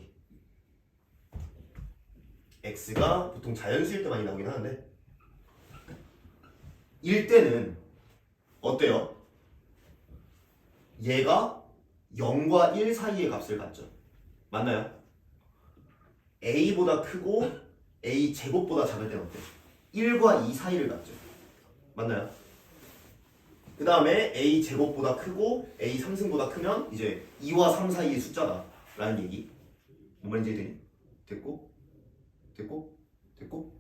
X가 보통 자연수일 때 많이 나오긴 하는데 일 때는 어때요? 얘가 0과 1 사이의 값을 갖죠. 맞나요? A보다 크고 A 제곱보다 작을 때는 어때요? 1과 2 사이를 갖죠. 맞나요? 그 다음에 A 제곱보다 크고 A 3승보다 크면 이제 2와 3 사이의 숫자다 라는 얘기. 뭔 말인지 이해되니? 됐고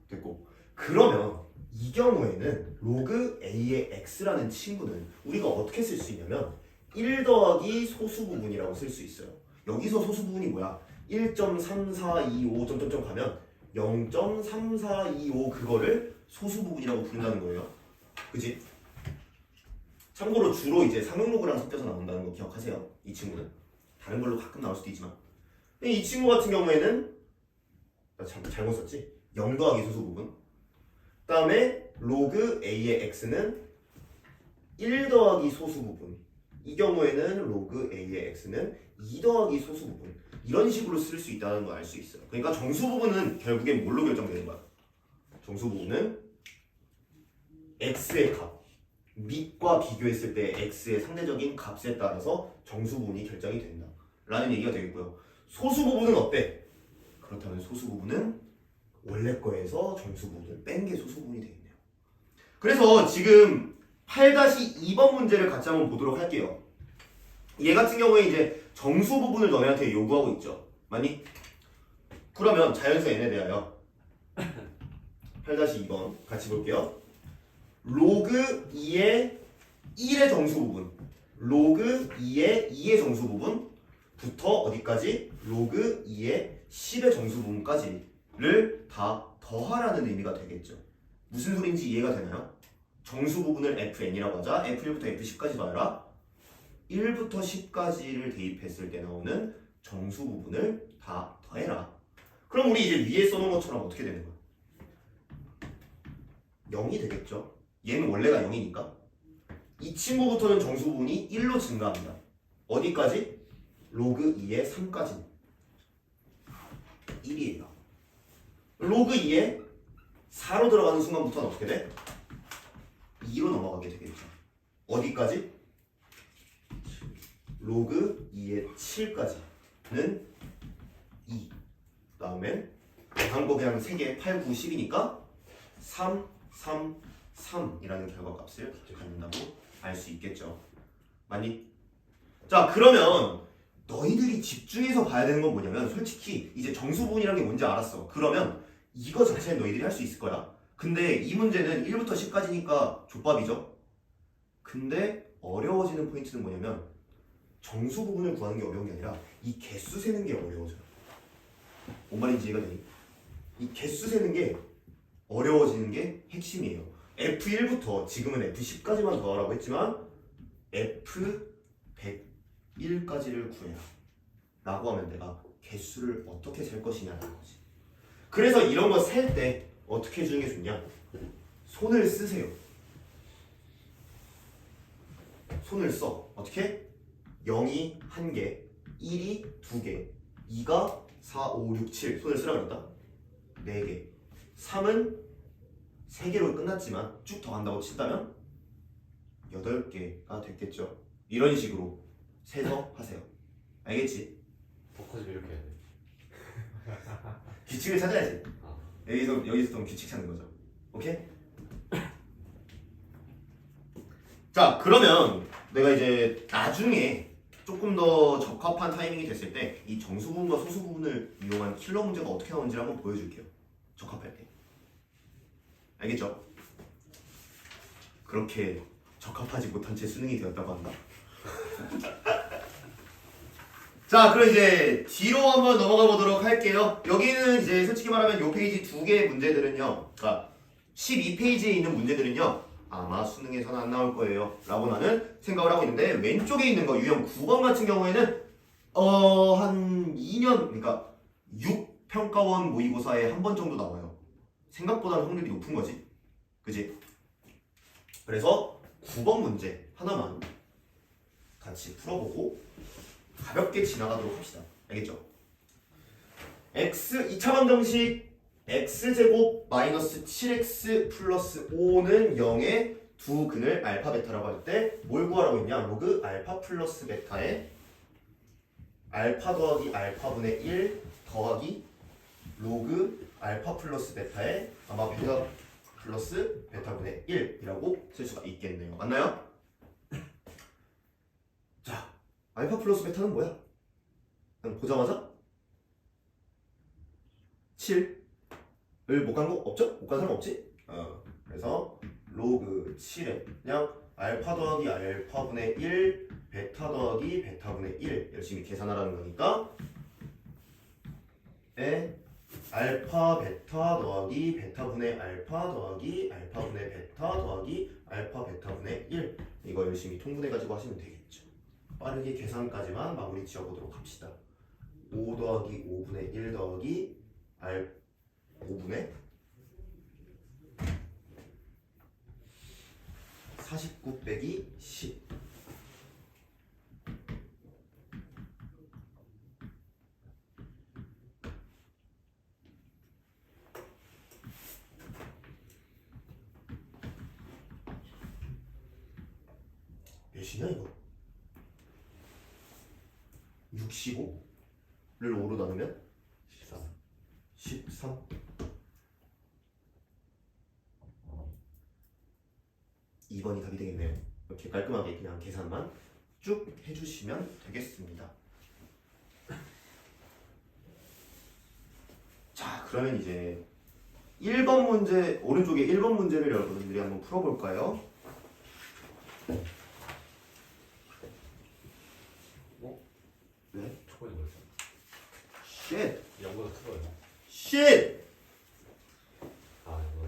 됐고 그러면 이 경우에는 로그 A의 X라는 친구는 우리가 어떻게 쓸 수 있냐면 1 더하기 소수 부분이라고 쓸 수 있어요. 여기서 소수 부분이 뭐야? 1.3425 점점점 가면 0.3425 그거를 소수 부분이라고 부른다는 거예요. 그지? 참고로 주로 이제 상용로그랑 섞여서 나온다는 거 기억하세요. 이 친구는 다른 걸로 가끔 나올 수도 있지만 이 친구 같은 경우에는 나 잘못 썼지? 0 더하기 소수 부분. 그 다음에 로그 A의 X는 1 더하기 소수 부분. 이 경우에는 로그 A의 X는 2 더하기 소수 부분. 이런 식으로 쓸 수 있다는 걸 알 수 있어요. 그러니까 정수 부분은 결국엔 뭘로 결정되는 거야? 정수 부분은 X의 값. 밑과 비교했을 때 X의 상대적인 값에 따라서 정수 부분이 결정이 된다. 라는 얘기가 되겠고요. 소수 부분은 어때? 그렇다면 소수 부분은 원래 거에서 정수 부분을 뺀 게 소수 부분이 되겠네요. 그래서 지금 8-2번 문제를 같이 한번 보도록 할게요. 얘 같은 경우에 이제 정수 부분을 너네한테 요구하고 있죠. 맞니? 그러면 자연수 n에 대하여 8-2번 같이 볼게요. 로그 2의 1의 정수 부분, 로그 2의 2의 정수 부분부터 어디까지? 로그 2의 10의 정수 부분까지를 다 더하라는 의미가 되겠죠. 무슨 소린지 이해가 되나요? 정수 부분을 fn이라고 하자. f1부터 f10까지 더해라. 1부터 10까지를 대입했을 때 나오는 정수 부분을 다 더해라. 그럼 우리 이제 위에 써놓은 것처럼 어떻게 되는 거야? 0이 되겠죠. 얘는 원래가 0이니까. 이 친구부터는 정수 부분이 1로 증가합니다. 어디까지? 로그 2의 3까지 1이에요. 로그 2에 4로 들어가는 순간부터는 어떻게 돼? 2로 넘어가게 되겠죠. 어디까지? 로그 2의 7까지는 2. 다음엔 다음 거 그냥 3개 8, 9, 10이니까 3, 3, 3이라는 결과값을 갖는다고 알 수 있겠죠. 맞니? 자, 그러면 너희들이 집중해서 봐야 되는 건 뭐냐면 솔직히 이제 정수 부분이라는 게 뭔지 알았어. 그러면 이거 자체는 너희들이 할 수 있을 거야. 근데 이 문제는 1부터 10까지니까 족밥이죠. 근데 어려워지는 포인트는 뭐냐면 정수 부분을 구하는 게 어려운 게 아니라 이 개수 세는 게 어려워져요. 뭔 말인지 이해가 되니? 이 개수 세는 게 어려워지는 게 핵심이에요. F1부터 지금은 F10까지만 더하라고 했지만 F101까지를 구해라 라고 하면 내가 개수를 어떻게 셀 것이냐는 거지. 그래서 이런 거 셀 때 어떻게 해주는 게 좋냐? 손을 쓰세요. 손을 써. 어떻게? 0이 1개, 1이 2개, 2가 4, 5, 6, 7 손을 쓰라 그랬다. 4개, 3은 3개로 끝났지만 쭉 더 간다고 친다면 8개가 됐겠죠. 이런 식으로 세서 하세요. 알겠지? 더 커지면 이렇게 해야 돼. 규칙을 찾아야지. 아. 여기서 좀 규칙 찾는 거죠. 오케이? 자, 그러면 내가 이제 나중에 조금 더 적합한 타이밍이 됐을 때 이 정수 부분과 소수 부분을 이용한 킬러 문제가 어떻게 나오는지를 한번 보여줄게요. 적합할 때. 알겠죠? 그렇게 적합하지 못한 채 수능이 되었다고 한다. 자, 그럼 이제 뒤로 한번 넘어가 보도록 할게요. 여기는 이제 솔직히 말하면 요 페이지 두 개의 문제들은요, 그러니까 12페이지에 있는 문제들은요, 아마 수능에서는 안 나올 거예요 라고 나는 생각을 하고 있는데, 왼쪽에 있는 거 유형 9번 같은 경우에는 한 2년, 그러니까 6평가원 모의고사에 한 번 정도 나와요. 생각보다는 확률이 높은 거지, 그지? 그래서 9번 문제 하나만 같이 풀어보고 가볍게 지나가도록 합시다. 알겠죠? x 2차 방정식 x제곱 마이너스 7x 플러스 5는 0의 두 근을 알파 베타라고 할 때 뭘 구하라고 했냐? 로그 알파 플러스 베타에 알파 더하기 알파분의 1 더하기 로그 알파 플러스 베타에 아마 베타 플러스 베타분의 1이라고 쓸 수가 있겠네요. 맞나요? 자, 알파 플러스 베타는 뭐야? 그냥 보자마자 7을 못 간 거 없죠? 못 간 사람 없지? 그래서 로그 7에 그냥 알파 더하기 알파분의 1 베타 더하기 베타분의 1 열심히 계산하라는 거니까 알파 베타 더하기 베타분의 알파 더하기 알파분의 베타 더하기 알파 베타분의 1 이거 열심히 통분해가지고 하시면 되겠죠. 빠르게 계산까지만 마무리 지어보도록 합시다. 5 더하기 5분의 1 더하기 5분의 49 빼기 10 몇이냐 이거? 65를 5로 나누면 13. 13 2번이 답이 되겠네요. 이렇게 깔끔하게 그냥 계산만 쭉 해주시면 되겠습니다. 자, 그러면 이제 1번 문제, 오른쪽에 1번 문제를 여러분들이 한번 풀어볼까요? 네? 초반에 뭐였어? 쉣! 영보다 틀어요. 쉣! 아 이거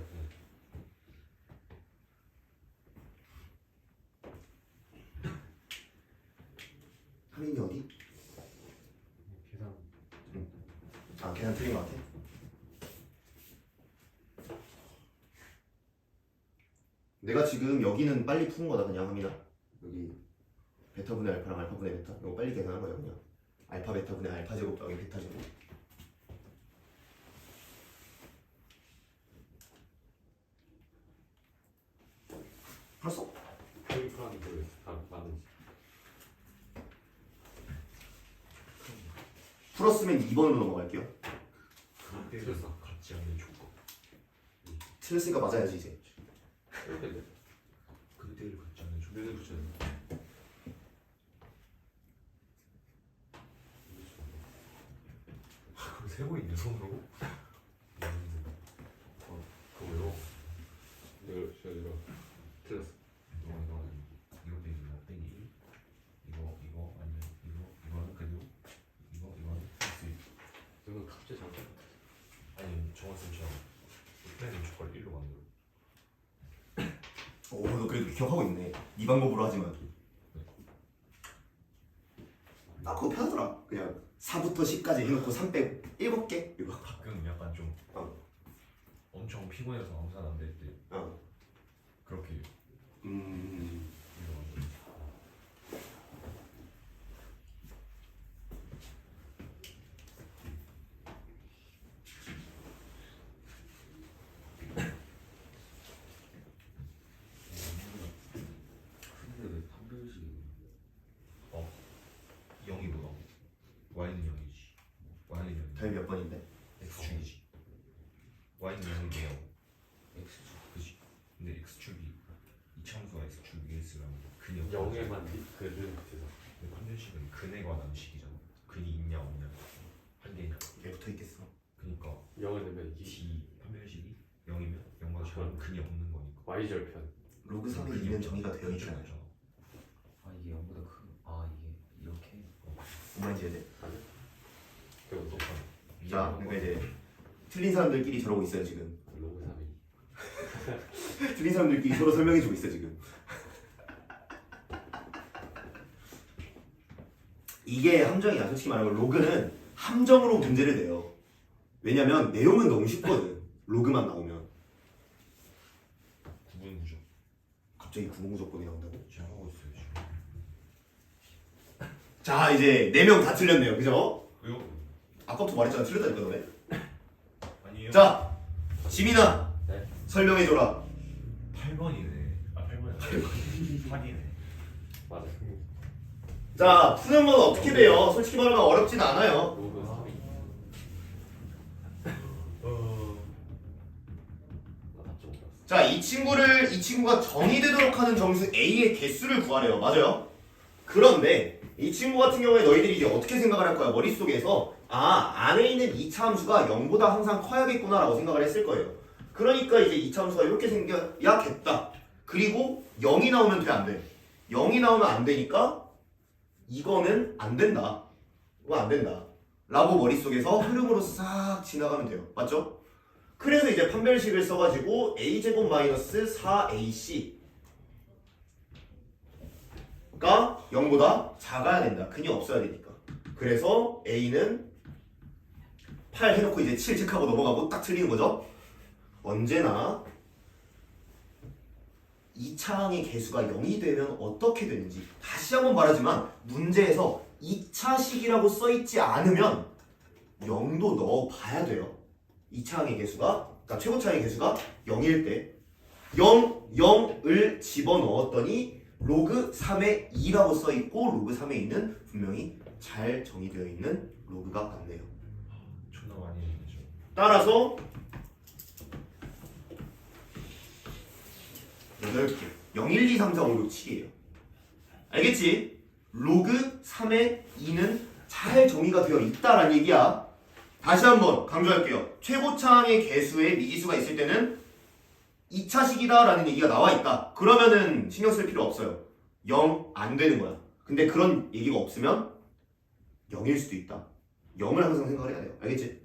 하민이 어디? 계산. 아, 계산 틀린 것 같아. 내가 지금 여기는 빨리 푸는 거다 그냥 하민아. 여기 베타분의 알파랑 알파분의 베타 이거 빨리 계산한 거야 그냥. 알파 베타분의 알파 제곱 더하기 베타 제곱. 풀었어? 페이퍼라는 그 맞는지. 풀었으면 2번으로 넘어갈게요. 틀렸어. 같지 않는 조건. 틀렸으니까 맞아야지 이제. 이렇게 그때를 같지 않는 조건. 눈을 붙여야 돼. 그걸 세고 있네 손으로. 그거요. 이거 틀렸어. 이거 빼기 이거 빼기 이거 아니면 이거는 그래도 이거는 할수 있어. 이거 갑자기 잠깐. 아니 정확선처럼 빼는 조건을 1로 만들어. 오, 너 그래도 기억하고 있네. 이 방법으로 하지만. 나 그거 편하더라. 그냥 4부터 10까지 해놓고 3 빼고 7개 이거. 가끔 약간 좀 엄청 피곤해서 아무 사람 안될 때 그렇게 이거 만들어. 근데 왜 판별식이 0이 뭐야? y는 0이지. y는 0. 답이 몇 번인데? x축이지. y는 0이 돼요. X축 그지? 근데 x축이 이차함수가 x축 위에 있으면 근이 없어. 0에만 그를 붙여서. 근데 판별식은 근에 관한 식이잖아. 근이 있냐 없냐 한 개냐. 왜 붙어 있겠어? 그러니까 0을 넣으면 이 d 판별식이 0이면 0과 같이 하면 근이 없는 거니까. y절편. 로그 3의 2는 정의가 되어 있잖아. 아 이게 0보다 이게 이렇게 뭔 말인지 이해돼? 그리고 또 자, 그러니까 이제 틀린 사람들끼리 저러고 있어요 지금. 로그 3이 틀린 사람들끼리 서로 설명해주고 있어 지금. 이게 함정이야. 솔직히 말하면 로그는 함정으로 문제를 내요. 왜냐면 내용은 너무 쉽거든. 로그만 나오면. 구분 구조. 갑자기 구분 조건이 나온다고? 제가 하고 있어요 지금. 자 이제 4명 다 틀렸네요. 그죠? 왜요? 아까부터 말했잖아. 틀렸다니까 너네. 아니에요. 자 지민아 네. 설명해줘라. 8번이네. 아 8번이 8이네. 맞아. 자 푸는 건 어떻게 돼요? 솔직히 말하면 어렵진 않아요. 로그 3이 나답좀 몰랐어. 자, 이 친구가 정의되도록 하는 점수 A의 개수를 구하래요. 맞아요? 그런데 이 친구 같은 경우에 너희들이 이제 어떻게 생각을 할 거야? 머릿속에서 안에 있는 2차 함수가 0보다 항상 커야겠구나라고 생각을 했을 거예요. 그러니까 이제 2차 함수가 이렇게 생겨야겠다. 그리고 0이 나오면 돼, 안 돼? 0이 나오면 안 되니까 이거는 안 된다. 이거 안 된다. 라고 머릿속에서 흐름으로 싹 지나가면 돼요. 맞죠? 그래서 이제 판별식을 써가지고 a제곱 마이너스 4ac 가 0보다 작아야 된다. 근이 없어야 되니까. 그래서 a는 8 해놓고 이제 7 체크하고 넘어가고 딱 틀리는 거죠. 언제나 2차항의 개수가 0이 되면 어떻게 되는지 다시 한번 말하지만 문제에서 2차식이라고 써있지 않으면 0도 넣어봐야 돼요. 2차항의 개수가, 그러니까 최고차항의 개수가 0일 때 0을 집어넣었더니 로그 3의 2라고 써있고 로그 3의 2는 분명히 잘 정의되어 있는 로그가 맞네요. 존나 많이 했죠. 따라서 8개 0, 1, 2, 3, 4, 5, 6, 7이에요. 알겠지? 로그 3의 2는 잘 정의가 되어 있다라는 얘기야. 다시 한번 강조할게요. 최고차항의 개수에 미지수가 있을 때는 2차식이다 라는 얘기가 나와 있다. 그러면은 신경 쓸 필요 없어요. 0 안 되는 거야. 근데 그런 얘기가 없으면 0일 수도 있다. 0을 항상 생각을 해야 돼요. 알겠지?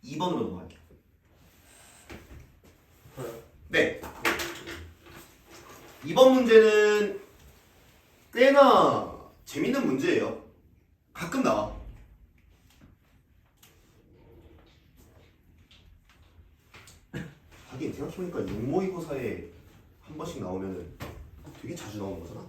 2번으로 넘어갈게요. 네. 2번 문제는 꽤나 재밌는 문제예요. 가끔 나와. 하긴 생각해보니까 육모의고사에 한 번씩 나오면은 되게 자주 나오는 거잖아.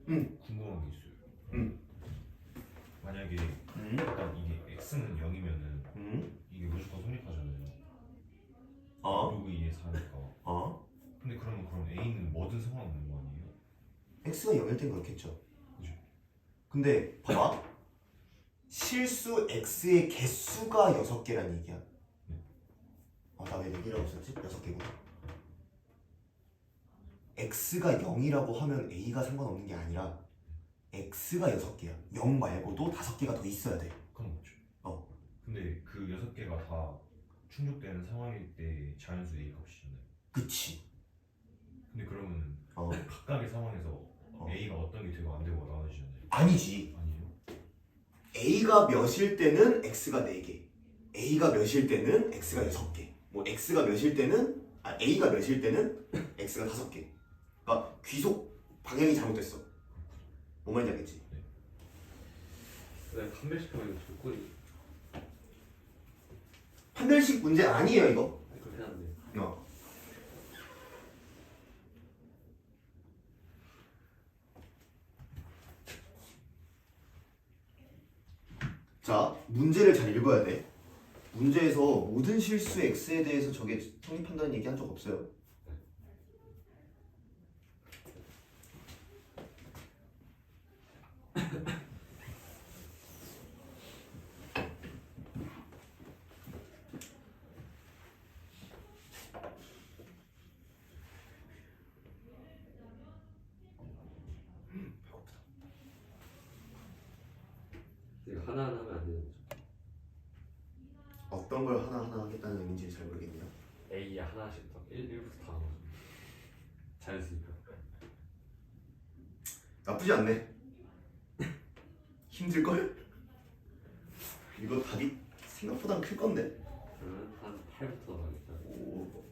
궁금한 게 있어요. 응. 만약에 일단 이게 x는 0이면은 이게 무조건 성립하잖아요. 로그 2의 4니까. 근데 그럼 a는 뭐든 상관없는 거 아니에요? x가 0일 땐 그렇겠죠. 그죠. 근데 봐봐. 실수 x의 개수가 6개란 얘기야. 나 왜 4개라고 썼지? 6개구나. x가 0이라고 하면 a가 상관없는 게 아니라 x가 6개야. 0 말고도 5개가 더 있어야 돼. 그건 맞죠. 근데 그 6개가 다 충족되는 상황일 때 자연수 a 값이잖아요. 그치. 근데 그러면은 어. 각각의 상황에서 a가 어떤 게 되고 안 되고 나눠지잖아요. 아니지. 아니에요? a가 몇일 때는 x가 4개, A가 몇일 때는 X가 6개, 뭐 X가 몇일 때는 A가 몇일 때는 X가 5개. 그러니까 귀속 방향이 잘못됐어. 뭔 말인지 알겠지? 내가 판별시키면 이거 조건이 판별식 문제 아니에요 이거. 그렇긴 한데. 자, 문제를 잘 읽어야 돼. 문제에서 모든 실수 X에 대해서 저게 성립한다는 얘기 한 적 없어요. 이거 하나하나 하면 안 되는 거죠. 어떤 걸 하나하나 하겠다는 의미인지 잘 모르겠네요. A에 하나씩 더 1부터 다 넣어줘. 자연스니까. 나쁘지 않네. 힘들걸? 이거 답이 생각보단 클 건데. 그러면 한 8부터 넣어야겠다. 오.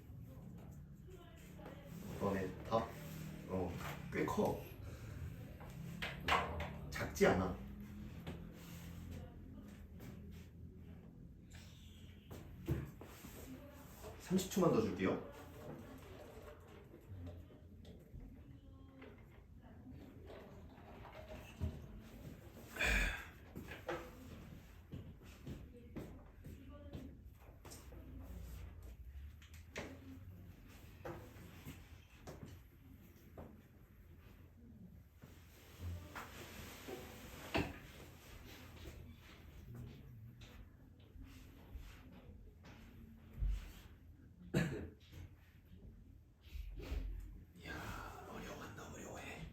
이번에 답? 꽤 커. 작지 않아. (30초만) 더 줄게요. 어려워한다 어려워해.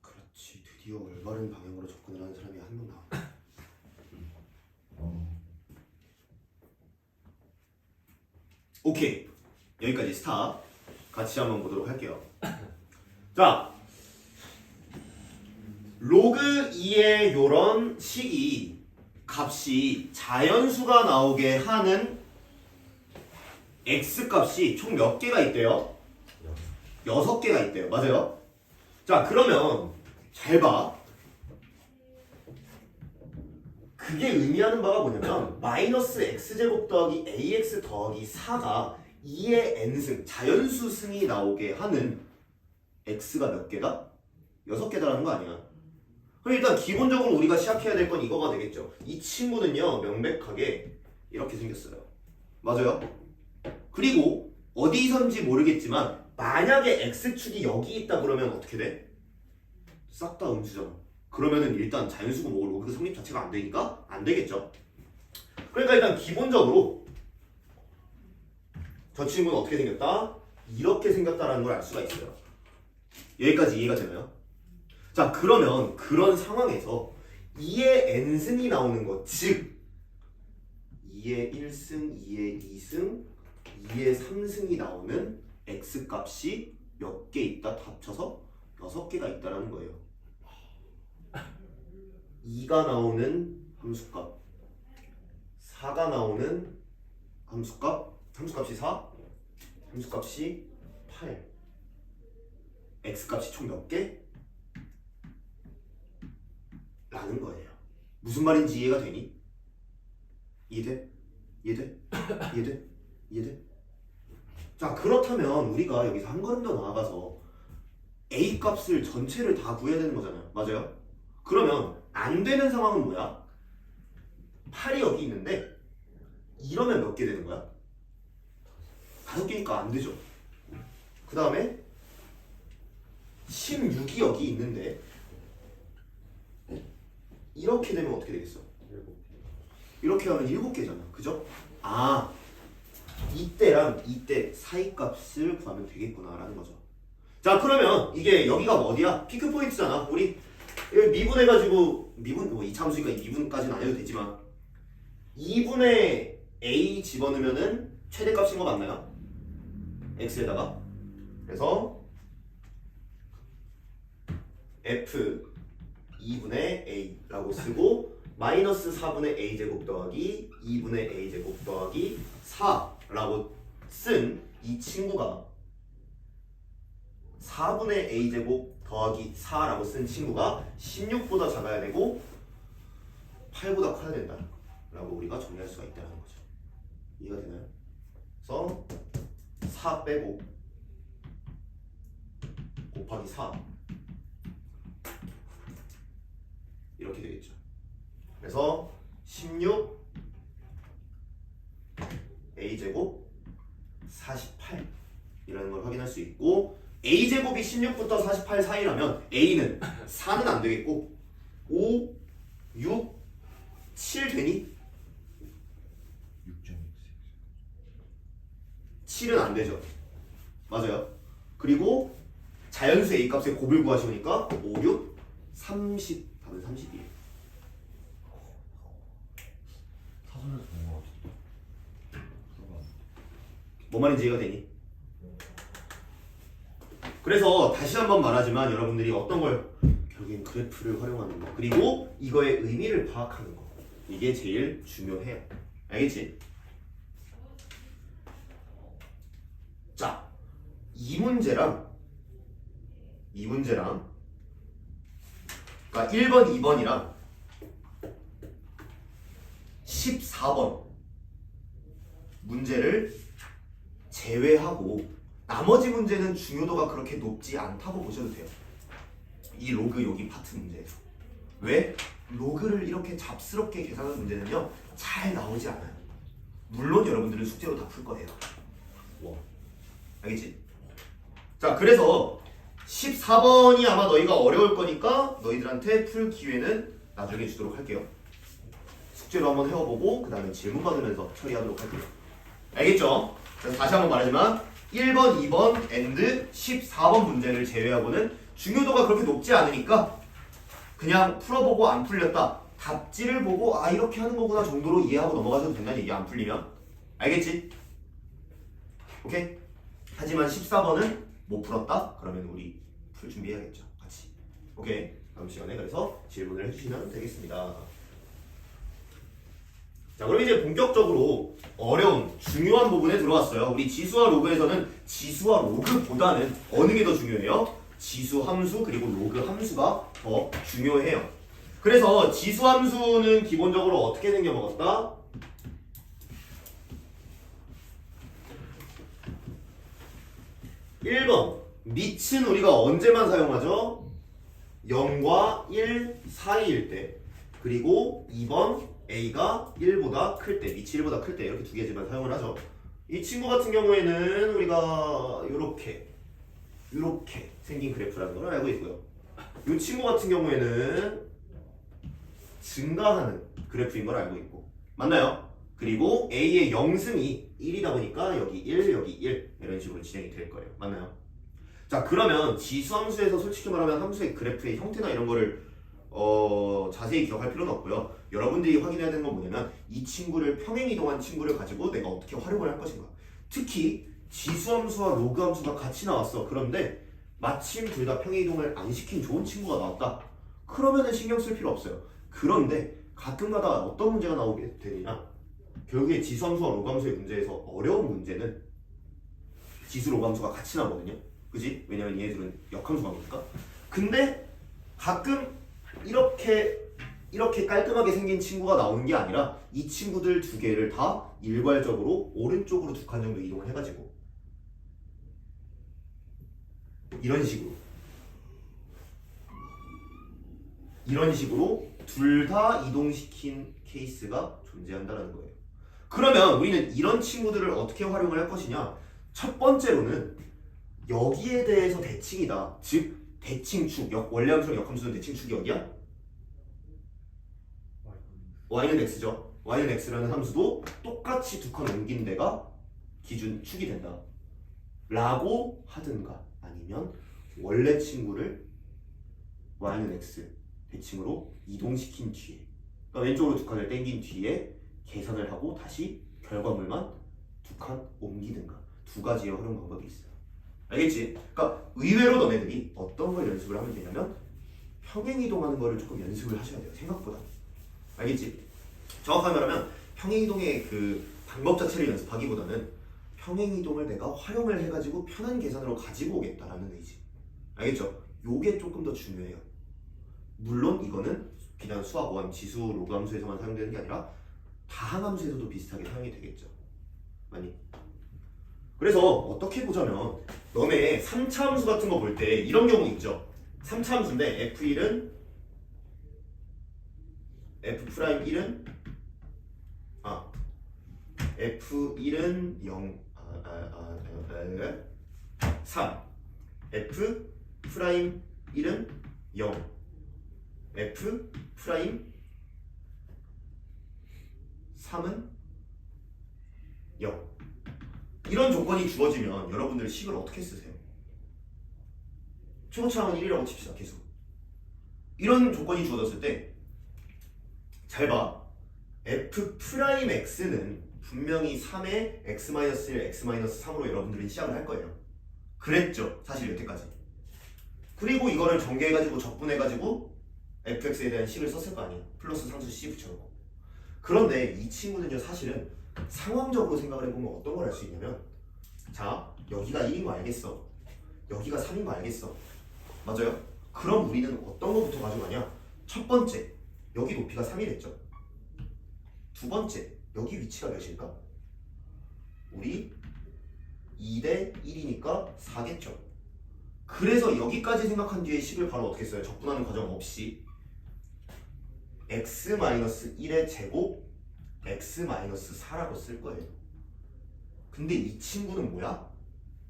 그렇지, 드디어 올바른 방향으로 접근을 하는 사람이 한 명 나왔다. 오케이, 여기까지 스탑. 같이 한번 보도록 할게요. 자, 로그 2의 요런 식이 값이 자연수가 나오게 하는 x 값이 총 몇 개가 있대요? 6개가 있대요. 맞아요? 자, 그러면 잘 봐. 그게 의미하는 바가 뭐냐면 마이너스 x제곱 더하기 ax 더하기 4가 2의 n승, 자연수 승이 나오게 하는 x가 몇 개다? 6개다라는 거 아니야. 그럼 일단 기본적으로 우리가 시작해야 될 건 이거가 되겠죠. 이 친구는요, 명백하게 이렇게 생겼어요. 맞아요? 그리고 어디선지 모르겠지만 만약에 x축이 여기 있다 그러면 어떻게 돼? 싹 다 음수잖아. 그러면은 일단 자연수고 뭐고 로그 성립 자체가 안 되니까 안 되겠죠. 그러니까 일단 기본적으로 저 친구는 어떻게 생겼다? 이렇게 생겼다라는 걸 알 수가 있어요. 여기까지 이해가 되나요? 자, 그러면 그런 상황에서 2의 n승이 나오는 것, 즉 2의 1승, 2의 2승, 2의 3승이 나오는 x값이 몇 개 있다? 다 합쳐서 6개가 있다라는 거예요. 2가 나오는 함수값, 4가 나오는 함수값, 함수값이 4, 함수값이 8, x값이 총 몇 개? 라는 거예요. 무슨 말인지 이해가 되니? 이해돼? 이해돼? 이해돼? 이해돼? 자, 그렇다면 우리가 여기서 한 걸음 더 나아가서 a 값을 전체를 다 구해야 되는 거잖아요. 맞아요? 그러면 안 되는 상황은 뭐야? 8이 여기 있는데 이러면 몇 개 되는 거야? 5개니까 안 되죠. 그 다음에 16이 여기 있는데 이렇게 되면 어떻게 되겠어? 이렇게 하면 7개잖아. 그죠? 아, 이때랑 이때 사이값을 구하면 되겠구나 라는 거죠. 자, 그러면 이게 여기가 어디야? 피크 포인트잖아. 우리 미분해가지고 미분 뭐 이차함수니까 이 미분까지는 안 해도 되지만 2분의 a 집어넣으면은 최대값인 거 맞나요? x에다가 그래서 f 2분의 a라고 쓰고 마이너스 4분의 a제곱 더하기 2분의 a제곱 더하기 4라고 쓴 이 친구가 4분의 a제곱 더하기 4라고 쓴 친구가 16보다 작아야 되고 8보다 커야 된다 라고 우리가 정리할 수가 있다는 거죠. 이해가 되나요? 그래서 4 빼고 곱하기 4 이렇게 되겠죠. 그래서 16 a제곱 48 이라는 걸 확인할 수 있고 a제곱이 16부터 48 사이라면 a는 4는 안 되겠고 5, 6, 7 되니? 6.x 7은 안 되죠. 맞아요. 그리고 자연수 a 값의 곱을 구하시니까 5, 6, 30 답은 30이에요. 사전에서 본 거 같은데. 그거 뭔 말인지 이해가 되니? 그래서 다시 한번 말하지만 여러분들이 어떤 걸 결국엔 그래프를 활용하는 거 그리고 이거의 의미를 파악하는 거 이게 제일 중요해요. 알겠지? 자, 이 문제랑 그러니까 1번, 2번이랑 14번 문제를 제외하고 나머지 문제는 중요도가 그렇게 높지 않다고 보셔도 돼요. 이 로그 여기 파트 문제에서. 왜? 로그를 이렇게 잡스럽게 계산하는 문제는요 잘 나오지 않아요. 물론 여러분들은 숙제로 다 풀 거예요. 알겠지? 자, 그래서 14번이 아마 너희가 어려울 거니까 너희들한테 풀 기회는 나중에 주도록 할게요. 숙제로 한번 해보고 그 다음에 질문 받으면서 처리하도록 할게요. 알겠죠? 그래서 다시 한번 말하지만 1번, 2번, and 14번 문제를 제외하고는 중요도가 그렇게 높지 않으니까 그냥 풀어보고 안 풀렸다. 답지를 보고 아 이렇게 하는 거구나 정도로 이해하고 넘어가셔도 된다는 얘기 안 풀리면. 알겠지? 오케이? 하지만 14번은 못 풀었다? 그러면 우리 풀 준비해야겠죠. 같이. 오케이? 다음 시간에 그래서 질문을 해주시면 되겠습니다. 자, 그럼 이제 본격적으로 어려운 중요한 부분에 들어왔어요. 우리 지수와 로그에서는 지수와 로그보다는 어느 게 더 중요해요? 지수 함수 그리고 로그 함수가 더 중요해요. 그래서 지수 함수는 기본적으로 어떻게 생겨 먹었다? (1번) 밑은 우리가 언제만 사용하죠? 0과 1 사이일 때. 그리고 2번 a가 1보다 클 때, 밑이 1보다 클 때 이렇게 두 개지만 사용을 하죠. 이 친구 같은 경우에는 우리가 이렇게 생긴 그래프라는 걸 알고 있고요. 이 친구 같은 경우에는 증가하는 그래프인 걸 알고 있고 맞나요? 그리고 a의 영승이 1이다 보니까 여기 1, 여기 1 이런 식으로 진행이 될 거예요. 맞나요? 자, 그러면 지수함수에서 솔직히 말하면 함수의 그래프의 형태나 이런 거를 자세히 기억할 필요는 없고요. 여러분들이 확인해야 되는 건 뭐냐면 이 친구를 평행이동한 친구를 가지고 내가 어떻게 활용을 할 것인가. 특히 지수함수와 로그함수가 같이 나왔어. 그런데 마침 둘 다 평행이동을 안 시킨 좋은 친구가 나왔다. 그러면은 신경 쓸 필요 없어요. 그런데 가끔가다 어떤 문제가 나오게 되느냐. 결국에 지수함수와 로그함수의 문제에서 어려운 문제는 지수 로그함수가 같이 나오거든요. 그지? 왜냐면 얘네들은 역함수가 나오니까. 근데 가끔 이렇게 깔끔하게 생긴 친구가 나오는 게 아니라 이 친구들 두 개를 다 일괄적으로 오른쪽으로 두 칸 정도 이동을 해가지고 이런 식으로 둘 다 이동시킨 케이스가 존재한다는 거예요. 그러면 우리는 이런 친구들을 어떻게 활용을 할 것이냐? 첫 번째로는 여기에 대해서 대칭이다. 즉 대칭축, 원래 함수랑 역함수는 대칭축이 어디야? y는 x죠. y는 x라는 함수도 똑같이 두 칸 옮긴 데가 기준 축이 된다 라고 하든가, 아니면 원래 친구를 y는 x 대칭으로 이동시킨 뒤에, 그러니까 왼쪽으로 두 칸을 땡긴 뒤에 계산을 하고 다시 결과물만 두 칸 옮기든가, 두 가지의 활용 방법이 있어요. 알겠지? 그러니까 의외로 너네들이 어떤 걸 연습을 하면 되냐면 평행이동하는 거를 조금 연습을 하셔야 돼요. 생각보다. 알겠지? 정확하게 말하면 평행이동의 그 방법 자체를 연습하기보다는 평행이동을 내가 활용을 해가지고 편한 계산으로 가지고 오겠다라는 의지. 알겠죠? 요게 조금 더 중요해요. 물론 이거는 비단 수학 5함 지수 로그 함수에서만 사용되는 게 아니라 다항 함수에서도 비슷하게 사용이 되겠죠. 많이. 그래서 어떻게 보자면 너네 3차 함수 같은 거 볼 때 이런 경우 있죠. 3차 함수인데 F1은 F'1은 F1은 0 3 F'1은 0 F'3은 0 이런 조건이 주어지면 여러분들 식을 어떻게 쓰세요? 최고차항은 1이라고 칩시다. 계속 이런 조건이 주어졌을 때 잘 봐. F'X는 분명히 3의 x-1, x-3으로 여러분들이 시작을 할 거예요. 그랬죠. 사실 여태까지. 그리고 이거를 전개해가지고 적분해가지고 fx에 대한 식을 썼을 거 아니에요. 플러스 상수 c 붙여놓고. 그런데 이 친구는요, 사실은 상황적으로 생각을 해보면 어떤 걸 할 수 있냐면, 자, 여기가 1인 거 알겠어. 여기가 3인 거 알겠어. 맞아요? 그럼 우리는 어떤 거부터 가져가냐? 첫 번째, 여기 높이가 3이랬죠. 두 번째, 여기 위치가 몇일까? 우리 2대 1이니까 4겠죠. 그래서 여기까지 생각한 뒤에 식을 바로 어떻게 써요? 적분하는 과정 없이 x-1의 제곱 x-4라고 쓸 거예요. 근데 이 친구는 뭐야?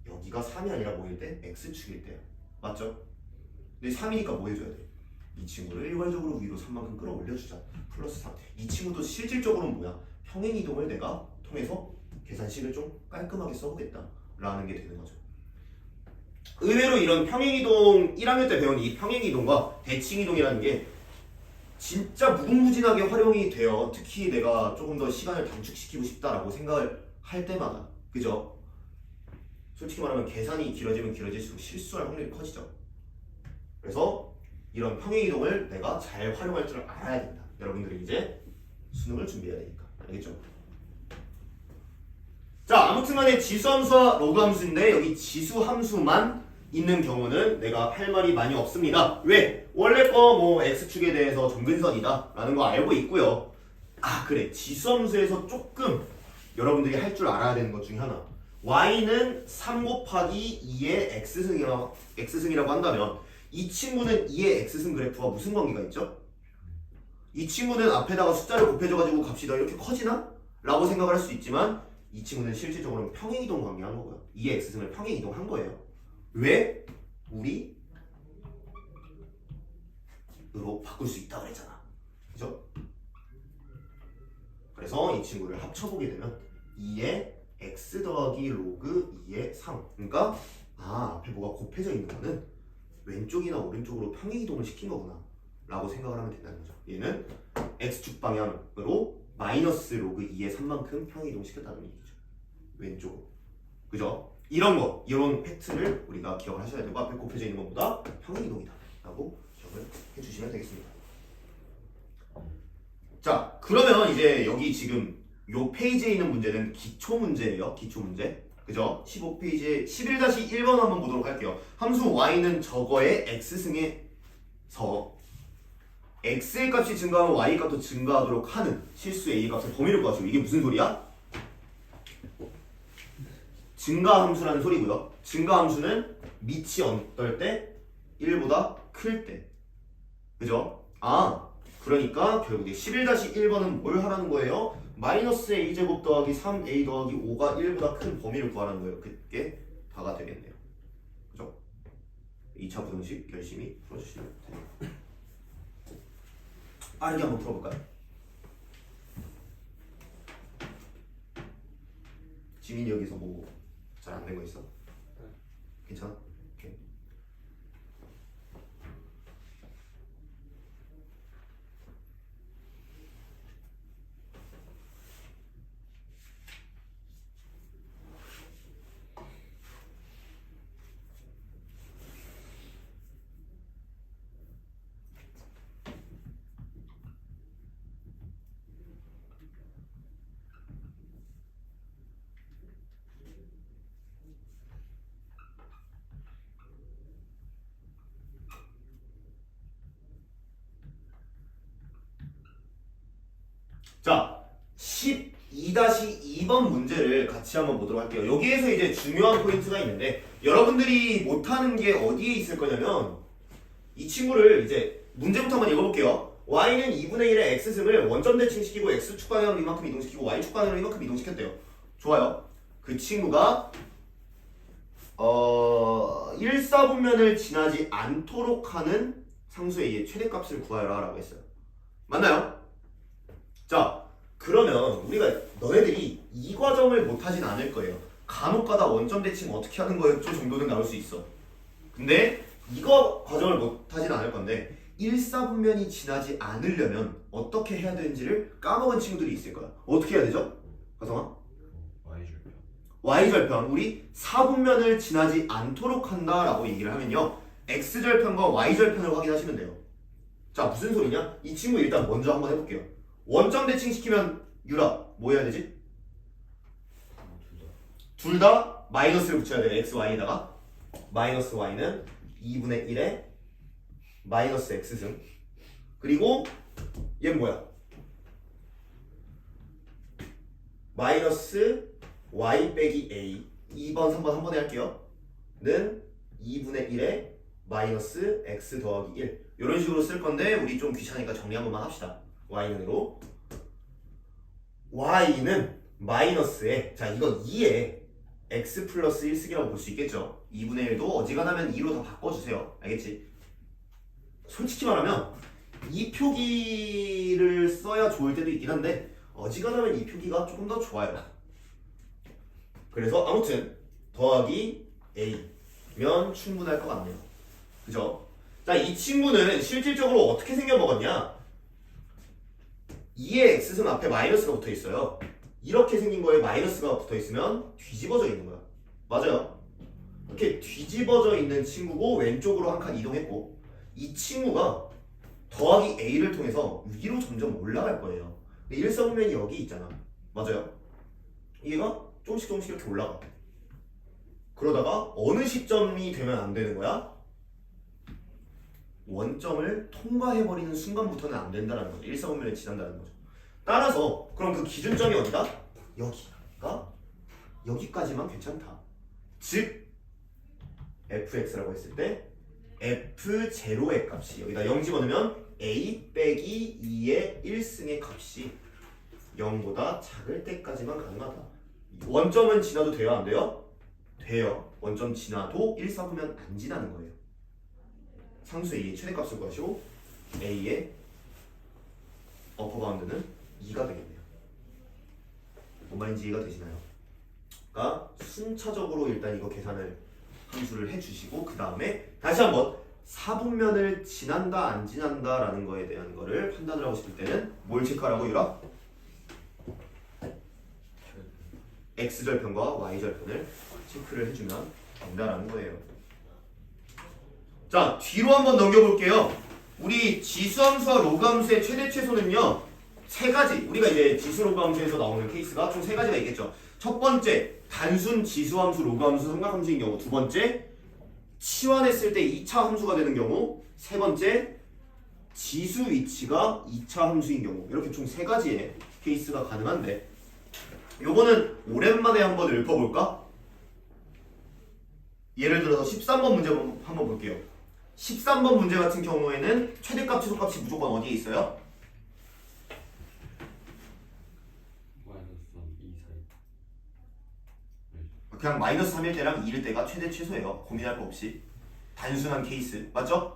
여기가 3이 아니라 뭐일 때? x축일 때야. 맞죠? 근데 3이니까 뭐 해줘야 돼? 이 친구를 일괄적으로 위로 3만큼 끌어올려주자. 플러스 3. 이 친구도 실질적으로는 뭐야? 평행이동을 내가 통해서 계산식을 좀 깔끔하게 써보겠다 라는 게 되는 거죠. 의외로 이런 평행이동 1학년 때 배운 이 평행이동과 대칭이동이라는 게 진짜 무궁무진하게 활용이 돼요. 특히 내가 조금 더 시간을 단축시키고 싶다라고 생각을 할 때마다. 그죠? 솔직히 말하면 계산이 길어지면 길어질수록 실수할 확률이 커지죠. 그래서 이런 평행이동을 내가 잘 활용할 줄 알아야 된다. 여러분들이 이제 수능을 준비해야 되니까. 알겠죠? 자, 아무튼간에 지수함수와 로그함수인데 여기 지수함수만 있는 경우는 내가 할 말이 많이 없습니다. 왜? 원래 거 뭐 x축에 대해서 점근선이다 라는 거 알고 있고요. 아, 그래. 지수함수에서 조금 여러분들이 할 줄 알아야 되는 것 중에 하나. y는 3 곱하기 2의 x승이라고 한다면 이 친구는 2의 x승 그래프와 무슨 관계가 있죠? 이 친구는 앞에다가 숫자를 곱해줘가지고 값이 더 이렇게 커지나? 라고 생각을 할 수 있지만 이 친구는 실질적으로는 평행이동 관계한 거고요. 2의 x승을 평행이동한 거예요. 왜? 우리 으로 바꿀 수 있다고 그랬잖아. 그죠? 그래서 이 친구를 합쳐보게 되면 2의 x 더하기 로그 2의 3. 그러니까 앞에 뭐가 곱해져 있는 거는 왼쪽이나 오른쪽으로 평행이동을 시킨 거구나 라고 생각을 하면 된다는 거죠. 얘는 x축 방향으로 마이너스 로그 2의 3만큼 평행이동 시켰다는 얘기죠. 왼쪽으로. 그죠? 이런 거, 이런 팩트를 우리가 기억을 하셔야 되고 앞에 곱해져 있는 것보다 평행이동이다 라고 기억을 해주시면 되겠습니다. 자, 그러면 이제 여기 지금 요 페이지에 있는 문제는 기초 문제예요. 기초 문제. 그죠? 15페이지에 11-1번 한번 보도록 할게요. 함수 y는 저거의 x승에서 x의 값이 증가하면 y 값도 증가하도록 하는 실수 a 값의 범위를 구하시고, 이게 무슨 소리야? 증가함수라는 소리고요. 증가함수는 밑이 어떨 때? 1보다 클 때. 그죠? 아, 그러니까 결국에 11-1번은 뭘 하라는 거예요? 마이너스 a제곱 더하기 3a 더하기 5가 1보다 큰 범위를 구하라는 거예요. 그게 다가 되겠네요. 그죠? 2차 부등식 열심히 풀어주시면 됩니다. 빠르게 한번 풀어볼까요? 지민이 여기서 뭐 잘 안 된 거 있어? 괜찮아? 오케이. 자, 12-2번 문제를 같이 한번 보도록 할게요. 여기에서 이제 중요한 포인트가 있는데 여러분들이 못하는 게 어디에 있을 거냐면 이 친구를 이제 문제부터 한번 읽어볼게요. y는 2분의 1의 x승을 원점 대칭시키고 x 축방향으로 이만큼 이동시키고 y 축방향으로 이만큼 이동시켰대요. 좋아요. 그 친구가 1사분면을 지나지 않도록 하는 상수 a의 최대값을 구하여라 라고 했어요. 맞나요? 자, 그러면 우리가 너네들이 이 과정을 못하진 않을 거예요. 간혹가다 원점 대칭 어떻게 하는 거였죠 정도는 나올 수 있어. 근데 이거 과정을 못하진 않을 건데 1사분면이 지나지 않으려면 어떻게 해야 되는지를 까먹은 친구들이 있을 거야. 어떻게 해야 되죠? 가성아? Y절편. Y절편, 우리 4분면을 지나지 않도록 한다라고 얘기를 하면요 X절편과 Y절편을 확인하시면 돼요. 자, 무슨 소리냐? 이 친구 일단 먼저 한번 해볼게요. 원점 대칭 시키면 유라 뭐 해야 되지? 둘 다 마이너스를 붙여야 돼요. x, y에다가 마이너스 y는 2분의 1에 마이너스 x승, 그리고 얘는 뭐야? 마이너스 y 빼기 a, 2번 3번 한 번에 할게요. 는 2분의 1에 마이너스 x 더하기 1 이런 식으로 쓸 건데 우리 좀 귀찮으니까 정리 한 번만 합시다. y는으로 y는 마이너스에, 자 이건 2에 x 플러스 1승이라고 볼 수 있겠죠. 2분의 1도 어지간하면 2로 다 바꿔주세요. 알겠지? 솔직히 말하면 이 표기를 써야 좋을 때도 있긴 한데 어지간하면 이 표기가 조금 더 좋아요. 그래서 아무튼 더하기 a면 충분할 것 같네요. 그죠? 자, 이 친구는 실질적으로 어떻게 생겨먹었냐? 2의 x승 앞에 마이너스가 붙어 있어요. 이렇게 생긴 거에 마이너스가 붙어 있으면 뒤집어져 있는 거야. 맞아요. 이렇게 뒤집어져 있는 친구고 왼쪽으로 한 칸 이동했고 이 친구가 더하기 a를 통해서 위로 점점 올라갈 거예요. 근데 일사분면이 여기 있잖아. 맞아요. 얘가 조금씩 이렇게 올라가. 그러다가 어느 시점이 되면 안 되는 거야? 원점을 통과해버리는 순간부터는 안 된다는 거죠. 일사분면을 지난다는 거죠. 따라서 그럼 그 기준점이 어디다? 여기가 여기까지만 괜찮다. 즉 fx라고 했을 때 f0의 값이 여기다 0 집어넣으면 a 빼기 2의 1승의 값이 0보다 작을 때까지만 가능하다. 원점은 지나도 돼요? 안 돼요? 돼요. 원점 지나도 1사분면 안 지나는 거예요. 상수 a의 최대값을 구하시고 a의 어퍼바운드는 2가 되겠네요. 뭔 말인지 이해가 되시나요? 그러니까 순차적으로 일단 이거 계산을 함수를 해주시고 그 다음에 다시 한번 4분면을 지난다 안 지난다 라는 거에 대한 거를 판단을 하고 싶을 때는 뭘 체크하라고 유라? x절편과 y절편을 체크를 해주면 된다라는 거예요. 자, 뒤로 한번 넘겨볼게요. 우리 지수함수와 로그함수의 최대 최소는요 세 가지, 우리가 이제 지수 로그함수에서 나오는 케이스가 총 세 가지가 있겠죠. 첫 번째, 단순 지수함수 로그함수 삼각함수인 경우. 두 번째, 치환했을 때 2차 함수가 되는 경우. 세 번째, 지수 위치가 2차 함수인 경우. 이렇게 총 세 가지의 케이스가 가능한데 요거는 오랜만에 한번 읊어볼까? 예를 들어서 13번 문제 한번 볼게요. 13번 문제 같은 경우에는 최대값 최소값이 무조건 어디에 있어요? 마이너스 3, 2, 4. 그냥 마이너스 3일 때랑 2일 때가 최대 최소예요. 고민할 거 없이. 단순한 케이스. 맞죠?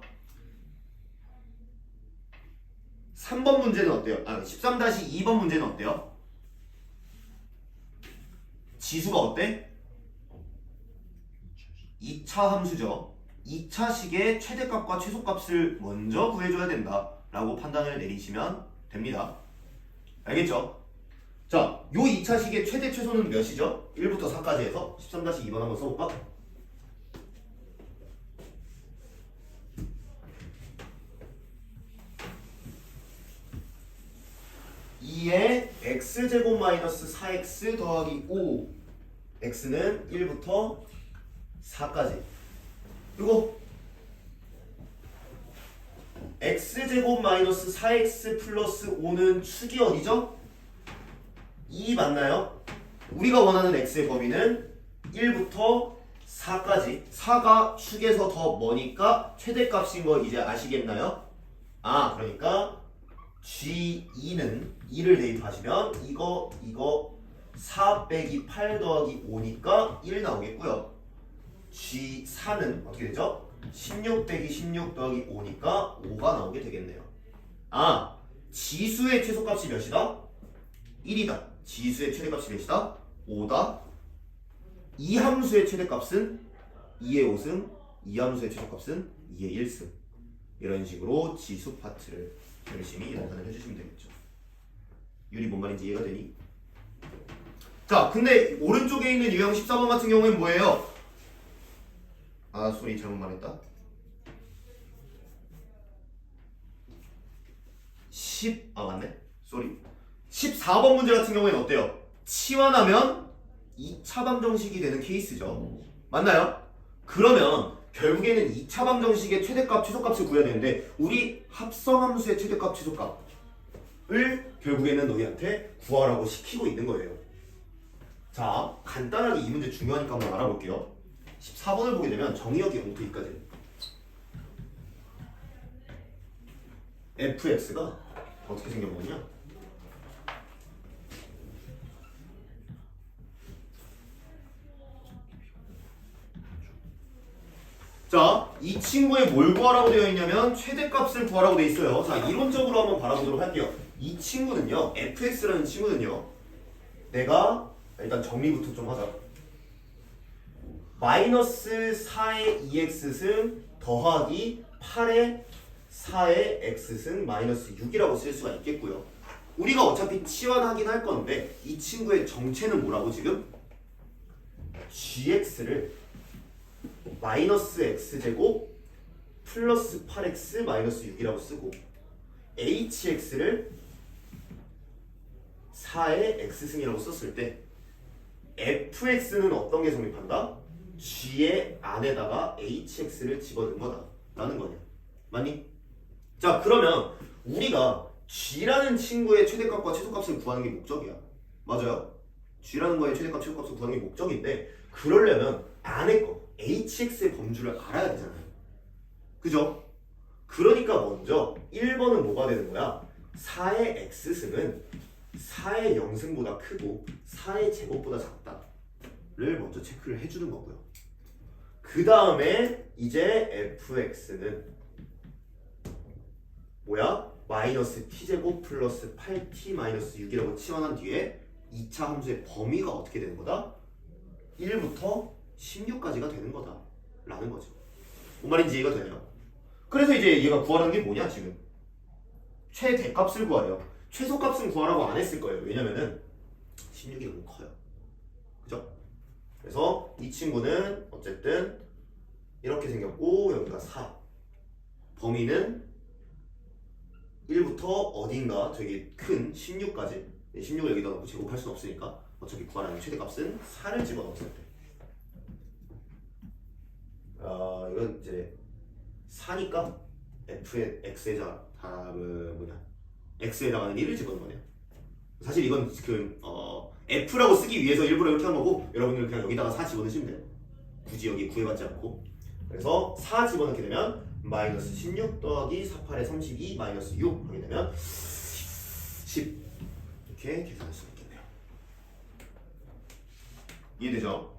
3번 문제는 어때요? 13-2번 문제는 어때요? 지수가 어때? 2차 함수죠. 2차식의 최대값과 최소값을 먼저 구해줘야 된다라고 판단을 내리시면 됩니다. 알겠죠? 자, 요 2차식의 최대 최소는 몇이죠? 1부터 4까지 해서 13-2번 한번 써볼까? 2의 x제곱 마이너스 4x 더하기 5 x는 1부터 4까지 그리고 x제곱 마이너스 4x 플러스 5는 축이 어디죠? 2 맞나요? 우리가 원하는 x의 범위는 1부터 4까지 4가 축에서 더 머니까 최대값인 거 이제 아시겠나요? 아 그러니까 G2는 2를 대입하시면 이거 4 빼기 8 더하기 5니까 1 나오겠고요. G4는 어떻게 되죠? 16 빼기 16 더하기 5니까 5가 나오게 되겠네요. 아 지수의 최소값이 몇이다? 1이다. 지수의 최대값이 몇이다? 5다. 이 함수의 최대값은 2의 5승, 이 함수의 최소값은 2의 1승. 이런 식으로 지수 파트를 열심히 연산을 해주시면 되겠죠. 유리 뭔 말인지 이해가 되니? 자, 근데 오른쪽에 있는 유형 14번 같은 경우에는 뭐예요? 아, 소리 잘못 말했다. 맞네. 쏘리. 14번 문제 같은 경우에는 어때요? 치환하면 2차 방정식이 되는 케이스죠. 맞나요? 그러면 결국에는 2차 방정식의 최대값, 최소값을 구해야 되는데 우리 합성함수의 최대값, 최소값을 결국에는 너희한테 구하라고 시키고 있는 거예요. 자, 간단하게 이 문제 중요하니까 한번 알아볼게요. 14번을 보게 되면 정의역의 0부터 2까지 fx가 어떻게 생겨보냐? 자, 이 친구의 뭘 구하라고 되어 있냐면 최대값을 구하라고 되어 있어요. 자, 이론적으로 한번 바라보도록 할게요. 이 친구는요, fx라는 친구는요, 내가 일단 정리부터 좀 하자. 마이너스 4의 2x승 더하기 8의 4의 x승 마이너스 6이라고 쓸 수가 있겠고요. 우리가 어차피 치환하긴 할 건데 이 친구의 정체는 뭐라고 지금? gx를 마이너스 x제곱 플러스 8x 마이너스 6이라고 쓰고 hx를 4의 x승이라고 썼을 때 fx는 어떤 게 성립한다? g의 안에다가 hx를 집어넣은 거다 라는 거냐. 맞니? 자, 그러면 우리가 g라는 친구의 최대값과 최소값을 구하는 게 목적이야. 맞아요? g라는 거의 최대값, 최소값을 구하는 게 목적인데 그러려면 안에 거 hx의 범주를 알아야 되잖아요. 그죠? 그러니까 먼저 1번은 뭐가 되는 거야? 4의 x승은 4의 0승보다 크고 4의 제곱보다 작다를 먼저 체크를 해주는 거고요. 그 다음에 이제 fx는 뭐야? 마이너스 t제곱 플러스 8t 마이너스 6이라고 치환한 뒤에 2차 함수의 범위가 어떻게 되는 거다? 1부터 16까지가 되는 거다 라는 거죠. 뭔 말인지 이해가 되나요? 그래서 이제 얘가 구하라는 게 뭐냐 지금? 최대값을 구하래요. 최소값은 구하라고 안 했을 거예요. 왜냐면은 16이 너무 커요. 그죠? 그래서 이 친구는 어쨌든 이렇게 생겼고 여기가 4 범위는 1부터 어딘가 되게 큰 16까지 16을 여기다 넣고 제곱할 수는 없으니까 어차피 구하라는 최대값은 4를 집어넣었을 때 이건 이제 4니까 f의 x에다 x에다가는 1을 집어넣은 거네요. 사실 이건 f라고 쓰기 위해서 일부러 이렇게 한 거고 여러분들 그냥 여기다가 4 집어넣으시면 돼요. 굳이 여기 구애받지 않고. 그래서 4 집어넣게 되면 마이너스 16 더하기 4, 8에 32 마이너스 6 하게 되면 10 이렇게 계산할 수 있겠네요. 이해되죠?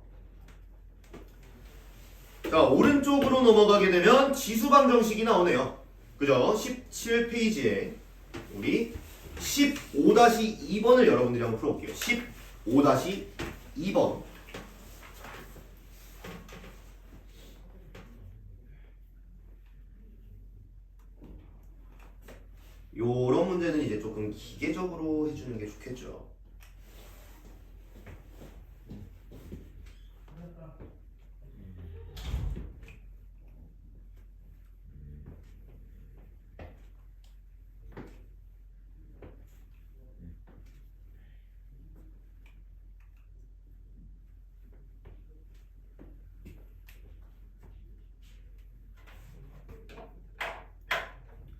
자, 오른쪽으로 넘어가게 되면 지수방정식이 나오네요. 그죠? 17페이지에 우리 15-2번을 여러분들이 한번 풀어볼게요. 2번. 요런 문제는 이제 조금 기계적으로 해주는 게 좋겠죠.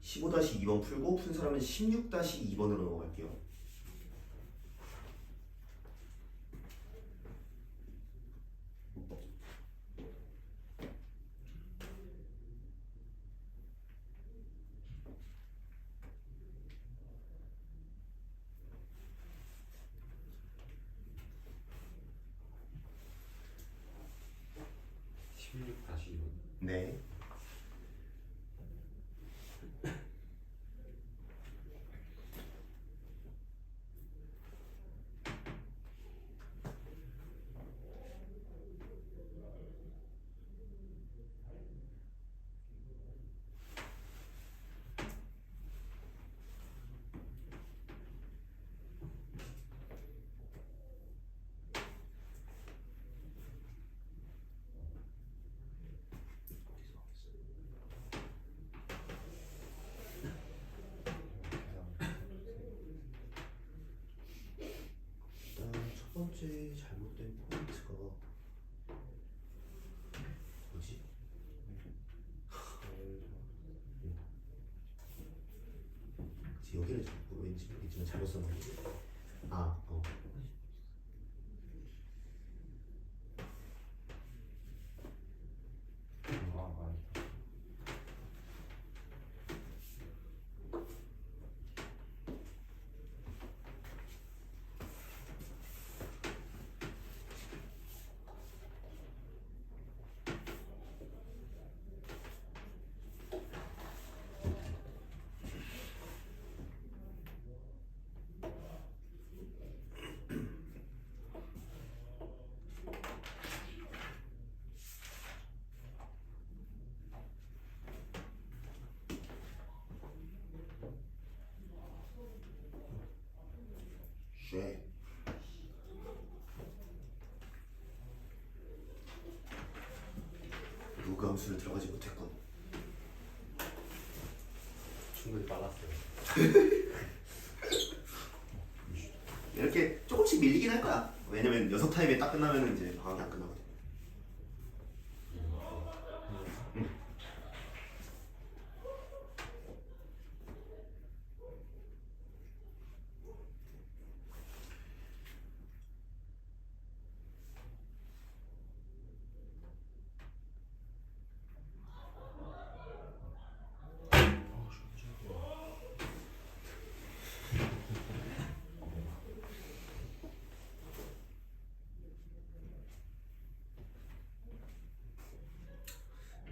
(15-2번) 풀고 푼 사람은 (16-2번으로) 넘어갈게요. 네. 첫 번째 잘못된 포인트가 뭐지? 그치, 여기를 자꾸 왠지 모르겠지만 잘못 써놨는데. 쉐. 루그 함수를 들어가지 못했군. 충분히 빨랐어요. 이렇게 조금씩 밀리긴 할 거야. 왜냐면 6타임에 딱 끝나면 이제 방학이 안 끝나거든.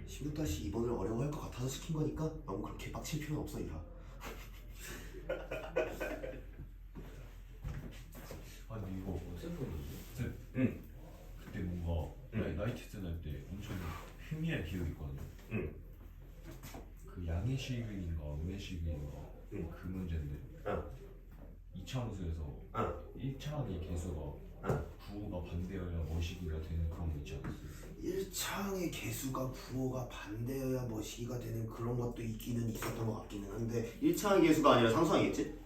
(16-2번을) 어려워할 것 같아서 시킨 거니까 너무 그렇게 빡칠 필요는 없어 이라. 아니 이거 쌤 그때 뭔가 나이 테스트 날 때 엄청 흥미한 기억이 있거든요. 그 양의 시위인가 음의 시위인가 그 문제인데 이차함수에서 1차항의 개수가 부호가 반대여야 뭐시기가 되는 그런 거 있지 않았어요? 1차항의 개수가 부호가 반대여야 뭐시기가 되는 그런 것도 있기는 있었던 것 같기는 한데 1차항의 개수가 아니라 상수항이겠지?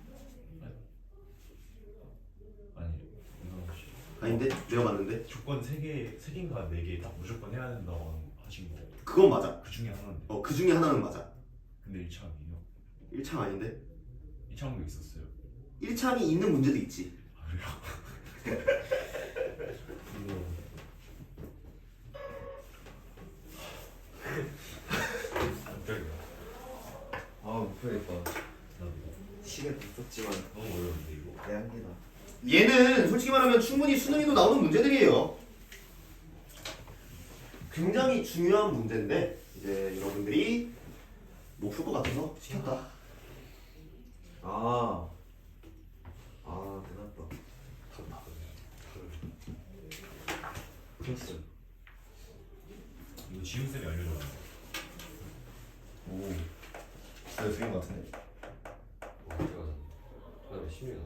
아니 이건 아닌데? 내가 맞는데? 조건 3개인가 4개 딱 무조건 해야 된다고 하신 거 그건 맞아. 그 중에 하나인데 그 중에 하나는 맞아. 근데 1차항이에요? 1차항 아닌데? 2차항도 있었어요. 1차항이 있는 문제도 있지. 아 그래요? 못 풀겠다. 나도 시계 붙었지만 너무 어려운데 이거? 내 한계다. 얘는 솔직히 말하면 충분히 수능에도 나오는 문제들이에요. 굉장히 중요한 문제인데 이제 여러분들이 못 풀 것 같아서 시켰다. 대단하다. 답 나거든요. 켰어요. 이거 지훈쌤이 알려줘요. 오 진짜 생긴 것 같은데. 어떻게 하자. 나왜 10년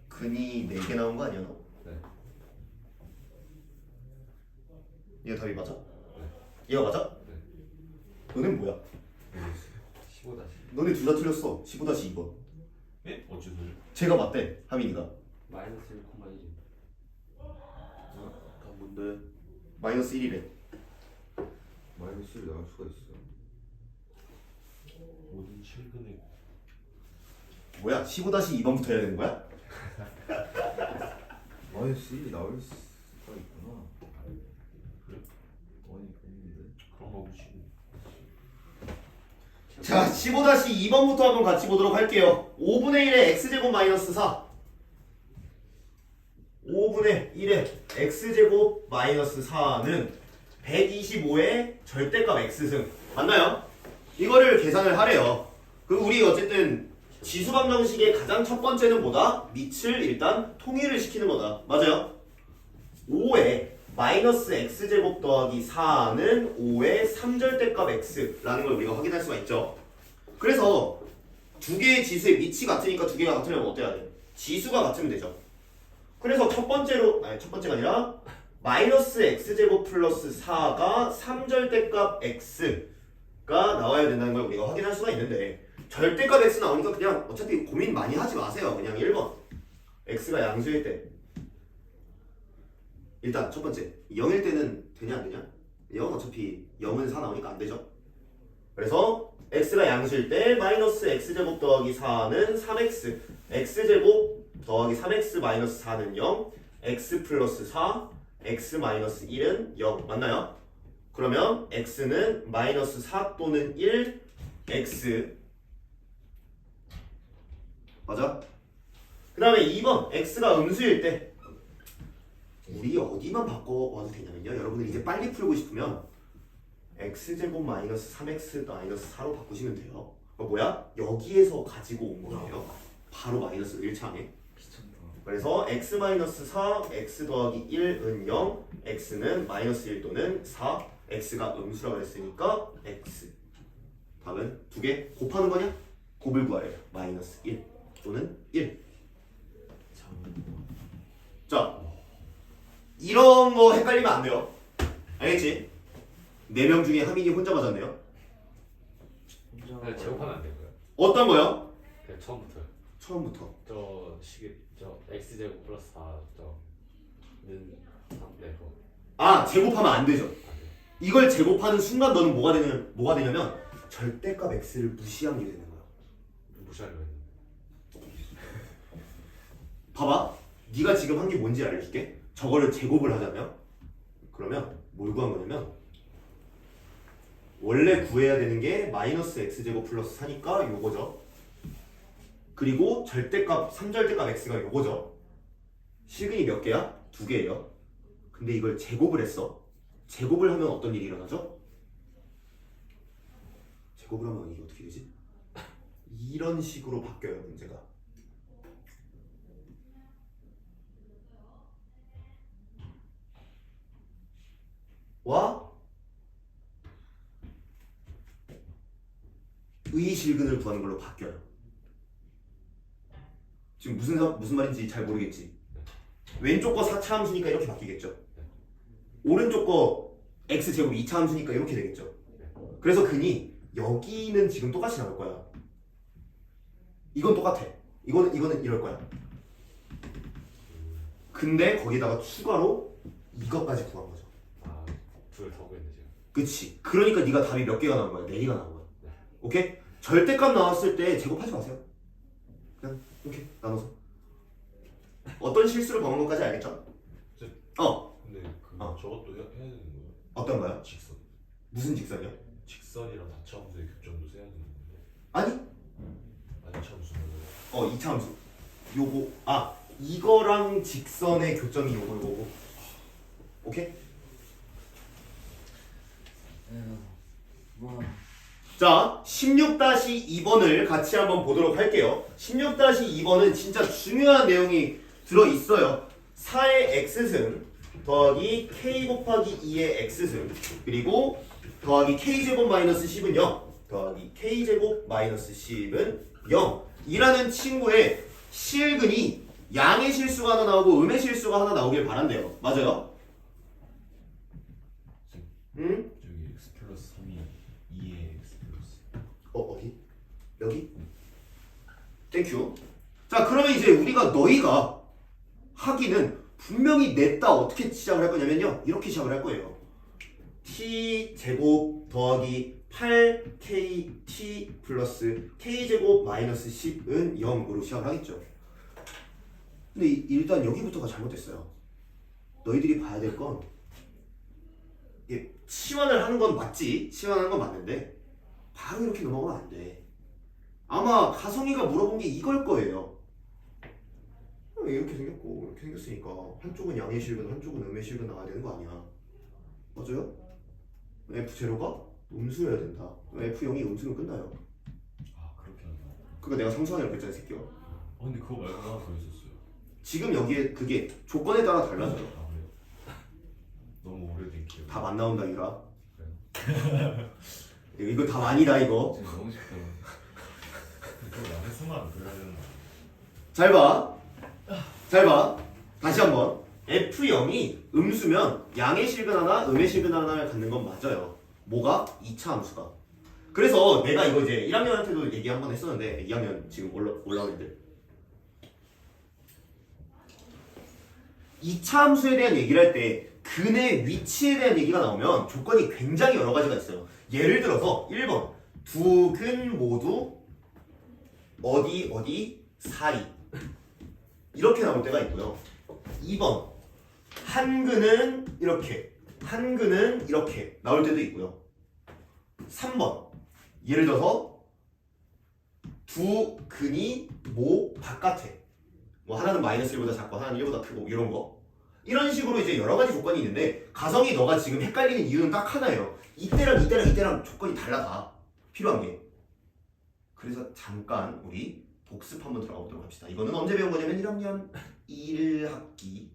근이 4개 나온 거 아니야 너? 네. 이거 답이 맞아? 네. 이거 맞아? 네. 너넨 뭐야? 15 다시 너네 둘 다 틀렸어. 15-2번. 예? 어째서요? 제가 맞대 하민이가. 마이너스 1,1. 다 뭔데? 마이너스 1이래. 마이너스 1이 나올 수가 있어. 모든 실근을 뭐야? 15-2번부터 해야 되는 거야? 마이너스 1이 나올 수가 있구나. 그래? 아니 그런데. 그런 거 무시. 자, 15-2번부터 한번 같이 보도록 할게요. 5분의 1의 x제곱 마이너스 4. 5분의 1의 x제곱 마이너스 4는 125의 절대값 x승. 맞나요? 이거를 계산을 하래요. 그럼 우리 어쨌든 지수방 정식의 가장 첫 번째는 뭐다? 밑을 일단 통일을 시키는 거다. 맞아요? 5의 마이너스 x제곱 더하기 4는 5의 3절대값 x라는 걸 우리가 확인할 수가 있죠. 그래서 두 개의 지수의 밑이 같으니까 두 개가 같으려면 어때야 돼? 지수가 같으면 되죠. 그래서 첫 번째가 아니라 마이너스 x제곱 플러스 4가 3절대값 x가 나와야 된다는 걸 우리가 확인할 수가 있는데 절대값 x 나오니까 그냥 어차피 고민 많이 하지 마세요. 그냥 1번 x가 양수일 때 일단 첫 번째 0일 때는 되냐 안 되냐? 0은 어차피 0은 4 나오니까 안 되죠. 그래서 x가 양수일 때 마이너스 x제곱 더하기 4는 3x x제곱 더하기 3x 마이너스 4는 0 x 플러스 4 x 마이너스 1은 0 맞나요? 그러면 x는 마이너스 4 또는 1 x 맞아? 그 다음에 2번 x가 음수일 때 우리 어디만 바꿔와도 되냐면요. 여러분들 이제 빨리 풀고 싶으면 x제곱 마이너스 3x 마이너스 4로 바꾸시면 돼요. 뭐야? 여기에서 가지고 온 거예요. 바로 마이너스 1차네. 귀찮다. 그래서 x 마이너스 4, x 더하기 1은 0, x는 마이너스 1 또는 4, x가 음수라고 했으니까 x. 답은 두 개 곱하는 거냐? 곱을 구하래요. 마이너스 1 또는 1. 자, 이런 거 헷갈리면 안 돼요. 알겠지? 4명 중에 하민이 혼자 맞았네요. 그냥 제곱하면 안 되고요. 어떤 거요? 그냥 처음부터요. 처음부터. 저 x 제곱 플러스 4는 3 네, 그거 아, 제곱하면 안 되죠. 안 돼요. 이걸 제곱하는 순간 너는 뭐가 되냐면 절대값 x를 무시한 게 되는 거야. 무시하려고 했는데. 봐봐. 네가 지금 한 게 뭔지 알려줄게. 저거를 제곱을 하잖아요. 그러면 뭘 구한 거냐면 원래 구해야 되는 게 마이너스 x제곱 플러스 4니까 요거죠. 그리고 절대값 3절대값 x가 요거죠. 실근이 몇 개야? 2개예요. 근데 이걸 제곱을 했어. 제곱을 하면 어떤 일이 일어나죠? 제곱을 하면 이게 어떻게 되지? 이런 식으로 바뀌어요, 문제가. 와 의실근을 구하는 걸로 바뀌어요. 지금 무슨 말인지 잘 모르겠지? 왼쪽 거 4차 함수니까 이렇게 바뀌겠죠. 오른쪽 거 x제곱 2차 함수니까 이렇게 되겠죠. 그래서 근이 여기는 지금 똑같이 나올 거야. 이건 똑같아. 이거는 이럴 거야. 근데 거기다가 추가로 이것까지 구한 거죠. 둘 더 구했네 지금. 그치. 그러니까 네가 답이 몇 개가 나온 거야? 4개가 나온 거야. 오케이? 절대값 나왔을 때 제곱하지 마세요. 그냥 이렇게 나눠서. 어떤 실수를 범한 것까지 알겠죠? 근데 저것도 해야 되는 거예요? 어떤 거요? 직선. 무슨 직선이요? 직선이랑 다차함수의 교점도 세야 되는 건데. 아니? 다차함수는 2차 함수. 요거 이거랑 직선의 교점이 요거고. 오케이? 뭐 자, 16-2번을 같이 한번 보도록 할게요. 16-2번은 진짜 중요한 내용이 들어있어요. 4의 x승 더하기 k 곱하기 2의 x승 그리고 더하기 k제곱 마이너스 10은 0 더하기 k제곱 마이너스 10은 0 이라는 친구의 실근이 양의 실수가 하나 나오고 음의 실수가 하나 나오길 바란대요. 맞아요? 응? 저기 x 플러스 3이 2의 x 플러스 어디? 여기? 땡큐. 자 그러면 이제 우리가 너희가 하기는 분명히 냈다 어떻게 시작을 할 거냐면요 이렇게 시작을 할 거예요. t 제곱 더하기 8kt 플러스 k제곱 마이너스 10은 0으로 시작을 하겠죠. 근데 일단 여기부터가 잘못됐어요. 너희들이 봐야 될 건 이게 치환을 하는 건 맞지. 치환하는 건 맞는데 바로 이렇게 넘어가면 안 돼. 아마 가성이가 물어본 게 이걸 거예요. 이렇게 생겼고 이렇게 생겼으니까 한쪽은 양의 실근 한쪽은 음의 실근 나와야 되는 거 아니야. 맞아요? F0가 음수여야 된다. F0이 음수는 끝나요. 아 그렇게 한다. 그거 내가 상수하려고 했잖아 새끼야. 근데 그거 말고 하나 더 있었어요. 지금 여기에 그게 조건에 따라 달라져요. 아 그래요? 너무 오래된 기억. 다 안 나온다 이라. 이거 다 많이다 이거. 지금 너무 쉽다. 그거 나는 순간 그래야 되나? 잘 봐. 잘 봐. 다시 한번. F0이 음수면 양의 실근 하나, 음의 실근 하나를 갖는 건 맞아요. 뭐가? 2차 함수가. 그래서 내가 이거 이제 1학년한테도 얘기 한번 했었는데 2학년 지금 올라온 애들 2차 함수에 대한 얘기를 할 때 근의 위치에 대한 얘기가 나오면 조건이 굉장히 여러 가지가 있어요. 예를 들어서 1번 두 근 모두 어디 사이 이렇게 나올 때가 있고요. 2번 한 근은 이렇게 한 근은 이렇게 나올 때도 있고요. 3번 예를 들어서 두 근이 모 바깥에 뭐 하나는 마이너스 1보다 작고 하나는 1보다 크고 이런 거 이런 식으로 이제 여러 가지 조건이 있는데 가성이 너가 지금 헷갈리는 이유는 딱 하나예요. 이때랑 조건이 달라 다 필요한 게. 그래서 잠깐 우리 복습 한번 들어가 보도록 합시다. 이거는 언제 배운 거냐면 1학년 1학기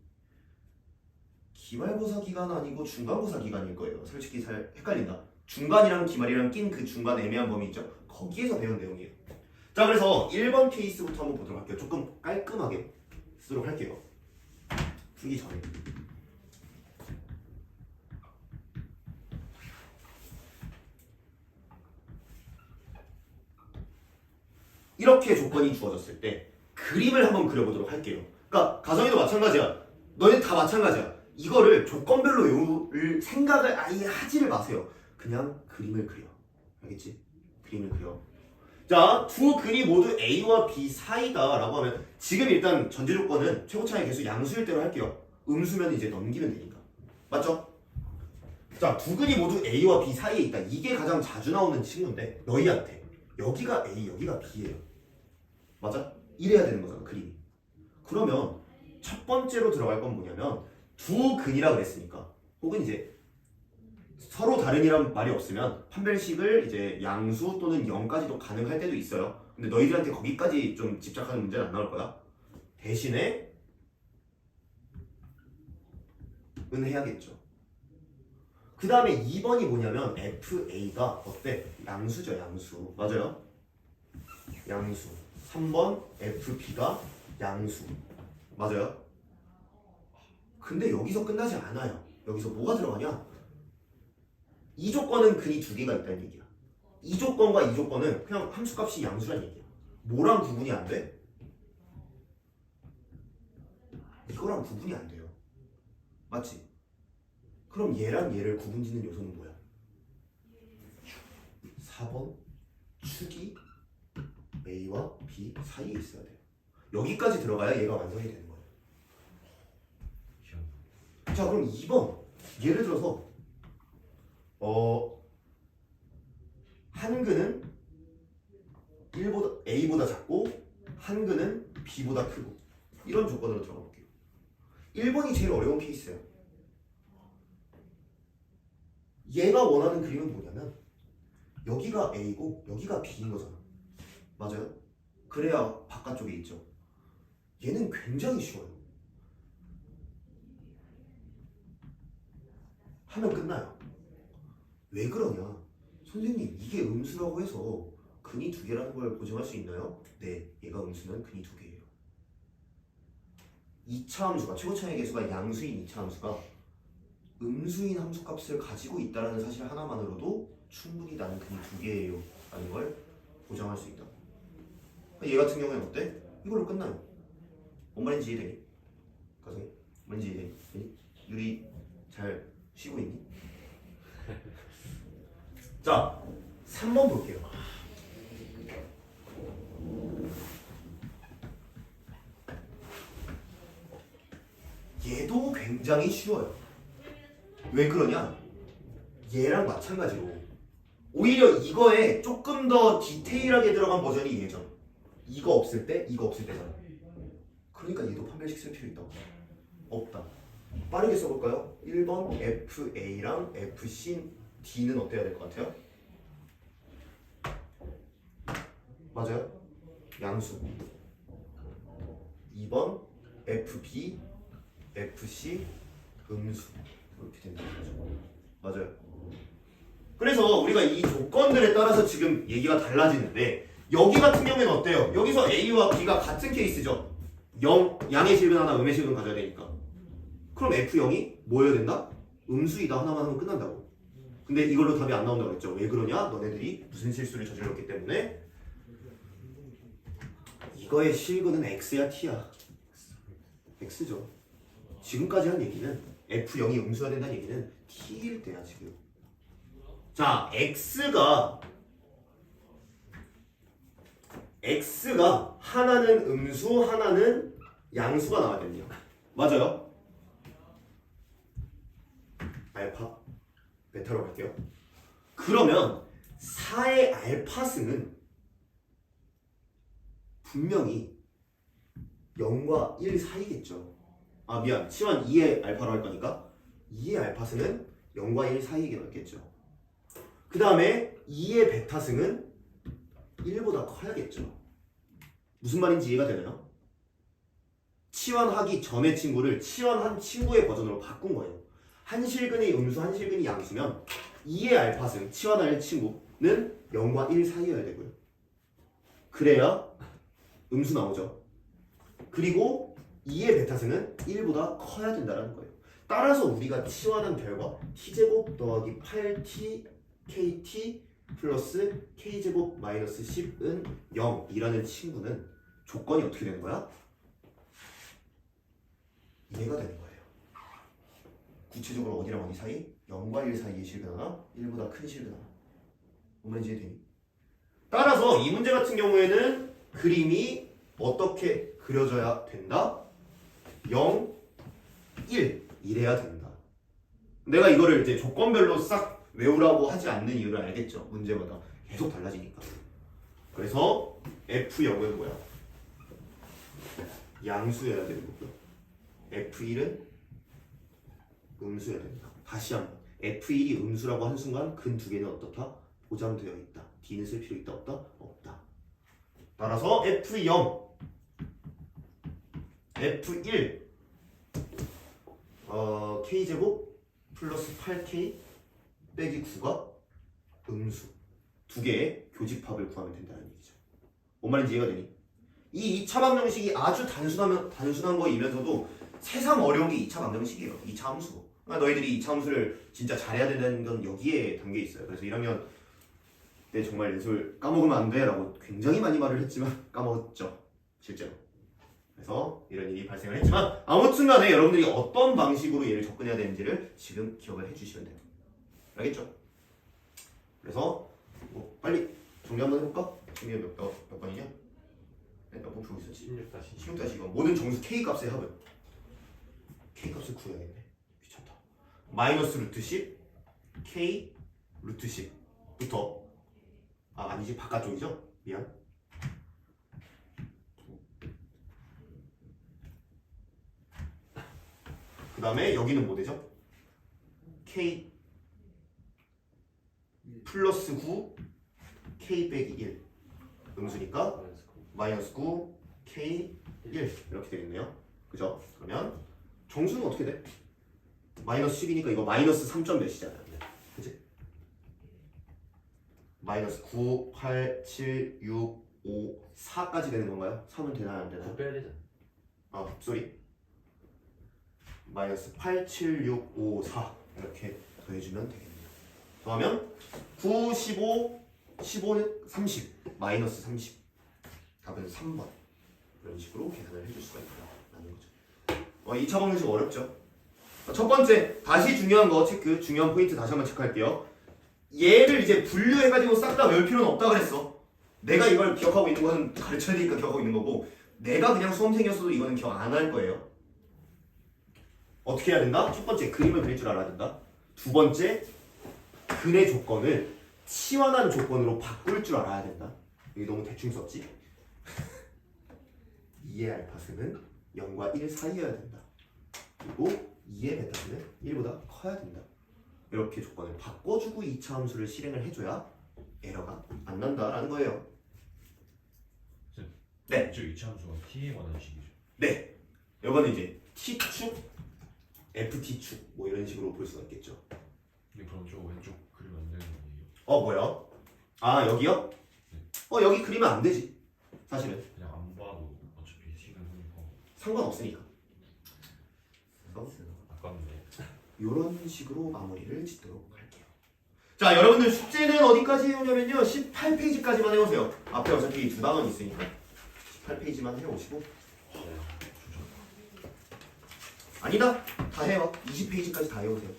기말고사 기간 아니고 중간고사 기간일 거예요. 솔직히 잘 헷갈린다. 중간이랑 기말이랑 낀 그 중간 애매한 범위 있죠? 거기에서 배운 내용이에요. 자 그래서 1번 케이스부터 한번 보도록 할게요. 조금 깔끔하게 쓰도록 할게요. 풀기 전에. 이렇게 조건이 주어졌을 때 그림을 한번 그려보도록 할게요. 그러니까 가성이도 마찬가지야. 너네 다 마찬가지야. 이거를 조건별로 외울 생각을 아예 하지를 마세요. 그냥 그림을 그려. 알겠지? 그림을 그려. 자, 두 근이 모두 A와 B 사이다 라고 하면 지금 일단 전제 조건은 최고차의 개수 양수일 대로 할게요. 음수면 이제 넘기면 되니까. 맞죠? 자, 두 근이 모두 A와 B 사이에 있다. 이게 가장 자주 나오는 친구인데 너희한테 여기가 A, 여기가 B예요. 맞아? 이래야 되는 거잖아, 그림이. 그러면 첫 번째로 들어갈 건 뭐냐면 두 근이라 그랬으니까 혹은 이제 서로 다른이란 말이 없으면 판별식을 이제 양수 또는 0까지도 가능할 때도 있어요. 근데 너희들한테 거기까지 좀 집착하는 문제는 안 나올 거야. 대신에 은 해야겠죠. 그 다음에 2번이 뭐냐면 FA가 어때? 양수죠, 양수. 맞아요? 양수. 3번 FB가 양수. 맞아요? 근데 여기서 끝나지 않아요. 여기서 뭐가 들어가냐? 이 조건은 근이 두 개가 있다는 얘기야. 이 조건과 이 조건은 그냥 함수값이 양수란 얘기야. 뭐랑 구분이 안 돼? 이거랑 구분이 안 돼요. 맞지? 그럼 얘랑 얘를 구분짓는 요소는 뭐야? 4번 축이 A와 B 사이에 있어야 돼요. 여기까지 들어가야 얘가 완성이 되는 거예요. 자 그럼 2번 예를 들어서 한 근은 A보다 작고 한 근은 B보다 크고 이런 조건으로 들어가 볼게요. 1번이 제일 어려운 케이스예요. 얘가 원하는 그림은 뭐냐면 여기가 A고 여기가 B인 거잖아. 맞아요? 그래야 바깥쪽에 있죠. 얘는 굉장히 쉬워요. 하면 끝나요. 왜 그러냐? 선생님 이게 음수라고 해서 근이 두 개라는 걸 보증할 수 있나요? 네, 얘가 음수는 근이 두 개예요. 2차 함수가 최고차의 개수가 양수인 2차 함수가 음수인 함수값을 가지고 있다는 사실 하나만으로도 충분히 나는 근이 두 개예요 라는 걸 보장할 수 있다. 얘 같은 경우에는 어때? 이걸로 끝나요. 뭔 말인지 이해되니? 가성이? 뭔지 이해되니? 유리 잘 쉬고 있니? 자, 3번 볼게요. 얘도 굉장히 쉬워요. 왜 그러냐? 얘랑 마찬가지로 오히려 이거에 조금 더 디테일하게 들어간 버전이 얘죠. 이거 없을 때, 이거 없을 때잖아. 그러니까 얘도 판별식 쓸 필요 있다고. 없다. 빠르게 써볼까요? 1번 FA랑 FCD는 어때야 될 것 같아요? 맞아요? 양수. 2번 FB, FC, 음수. 이렇게 된다는 거죠. 맞아요. 그래서 우리가 이 조건들에 따라서 지금 얘기가 달라지는데 여기 같은 경우에는 어때요? 여기서 A와 B가 같은 케이스죠. 양의 실근 하나, 음의 실근 가져야 되니까. 그럼 F0이 뭐여야 된다? 음수이다 하나만 하면 끝난다고. 근데 이걸로 답이 안 나온다고 했죠. 왜 그러냐? 너네들이 무슨 실수를 저질렀기 때문에. 이거의 실근은 X야 T야? X죠. 지금까지 한 얘기는 F0이 음수가 된다는 얘기는 T일 때야 지금. 자, X가 하나는 음수, 하나는 양수가 나와야 됩니다. 맞아요? 알파, 베타로 갈게요. 그러면 4의 알파승은 분명히 0과 1 사이겠죠. 아 미안, 치환 2의 알파로 할 거니까 2의 알파승은 0과 1 사이에 넣겠죠. 그 다음에 2의 베타승은 1보다 커야겠죠. 무슨 말인지 이해가 되나요? 치환하기 전의 친구를 치환한 친구의 버전으로 바꾼 거예요. 한 실근이 음수, 한 실근이 양수면 2의 알파승, 치환할 친구는 0과 1 사이여야 되고요. 그래야 음수 나오죠. 그리고 2의 베타승은 1보다 커야 된다는 거예요. 따라서 우리가 치환한 결과 t제곱 더하기 8t kt 플러스 k제곱 마이너스 10은 0이라는 친구는 조건이 어떻게 되는 거야? 이해가 되는 거예요. 구체적으로 어디랑 어디 사이? 0과 1 사이의 실근 하나, 1보다 큰 실근 하나. 뭔 말인지 이해되니? 따라서 이 문제 같은 경우에는 그림이 어떻게 그려져야 된다? 0, 1 이래야 된다. 내가 이거를 이제 조건별로 싹 외우라고 하지 않는 이유를 알겠죠. 문제마다 계속 달라지니까. 그래서 F0은 뭐야? 양수여야 되는 거고요. F1은 음수여야 됩니다. 다시 한번 F1이 음수라고 한 순간 근 두 개는 어떻다? 보장되어 있다. D는 쓸 필요 있다 없다? 없다. 따라서 F0 F1 K제곱 플러스 8K 빼기 9가 음수 두 개의 교집합을 구하면 된다는 얘기죠. 뭔 말인지 이해가 되니? 이 2차 방정식이 아주 단순한 거이면서도 세상 어려운 게 2차 방정식이에요. 2차 함수. 그러니까 너희들이 2차 함수를 진짜 잘해야 된다는 건 여기에 담겨 있어요. 그래서 1학년 때 정말 예술 까먹으면 안 돼 라고 굉장히 많이 말을 했지만 까먹었죠. 실제로. 그래서 이런 일이 발생을 했지만 아무튼 간에 여러분들이 어떤 방식으로 얘를 접근해야 되는지를 지금 기억을 해주시면 돼요. 알겠죠? 그래서 뭐 빨리 정리 한번 해볼까? 정리 몇 번이냐? 몇 번 풀고 있었지? 16-2번 모든 정수 K 값의 합은 K 값을 구해야겠네. 귀찮다. 마이너스 루트 10 K 루트 10부터 아니지 바깥쪽이죠? 미안. 그 다음에 여기는 뭐 되죠? K 플러스 9 K 빼기 1 음수니까 마이너스 9 K 1 이렇게 되겠네요. 그죠? 그러면 정수는 어떻게 돼? 마이너스 10이니까 이거 마이너스 3점 몇이잖아요. 네. 그치? 마이너스 9, 8, 7, 6, 5, 4까지 되는 건가요? 3은 되나요 안 되나요? 빼야 되잖아. 아, 쏘리. 마이너스 8, 7, 6, 5, 4 이렇게 더해주면 되겠네요. 더하면 9, 15, 15는 30, 마이너스 30. 답은 3번. 이런 식으로 계산을 해줄 수가 있다라는 거죠. 2차 방정식 어렵죠? 첫 번째, 다시 중요한 거 체크, 중요한 포인트 다시 한번 체크할게요. 얘를 이제 분류해가지고 싹 다 외울 필요는 없다 그랬어. 내가 이걸 기억하고 있는 거는 가르쳐야 되니까 기억하고 있는 거고, 내가 그냥 수험생이었어도 이거는 기억 안 할 거예요. 어떻게 해야 된다? 첫 번째, 그림을 그릴 줄 알아야 된다. 두 번째, 근의 조건을 치환한 조건으로 바꿀 줄 알아야 된다. 여기 너무 대충 썼지? 2의 알파스는 0과 1 사이여야 된다. 그리고 2의 베타스는 1보다 커야 된다. 이렇게 조건을 바꿔주고 2차 함수를 실행을 해줘야 에러가 안 난다라는 거예요. 네. 저 이차 함수가 t에 관한 식이죠. 네. 이거는 이제 t축, ft축 뭐 이런 식으로 볼 수가 있겠죠. 근데 그럼 저 왼쪽 그리면 안 되는 거예요? 뭐야? 아, 여기요? 여기 그리면 안 되지. 사실은 그냥 안 봐도 어차피 식은 소니까 상관없으니까. 아깝네. 이런 식으로 마무리를 짓도록 할게요. 자, 여러분들 숙제는 어디까지 해오냐면요 18페이지까지만 해오세요. 앞에 어차피 두 단원 있으니까 18페이지만 해오시고, 아니다, 다 해요. 20페이지까지 다 해오세요.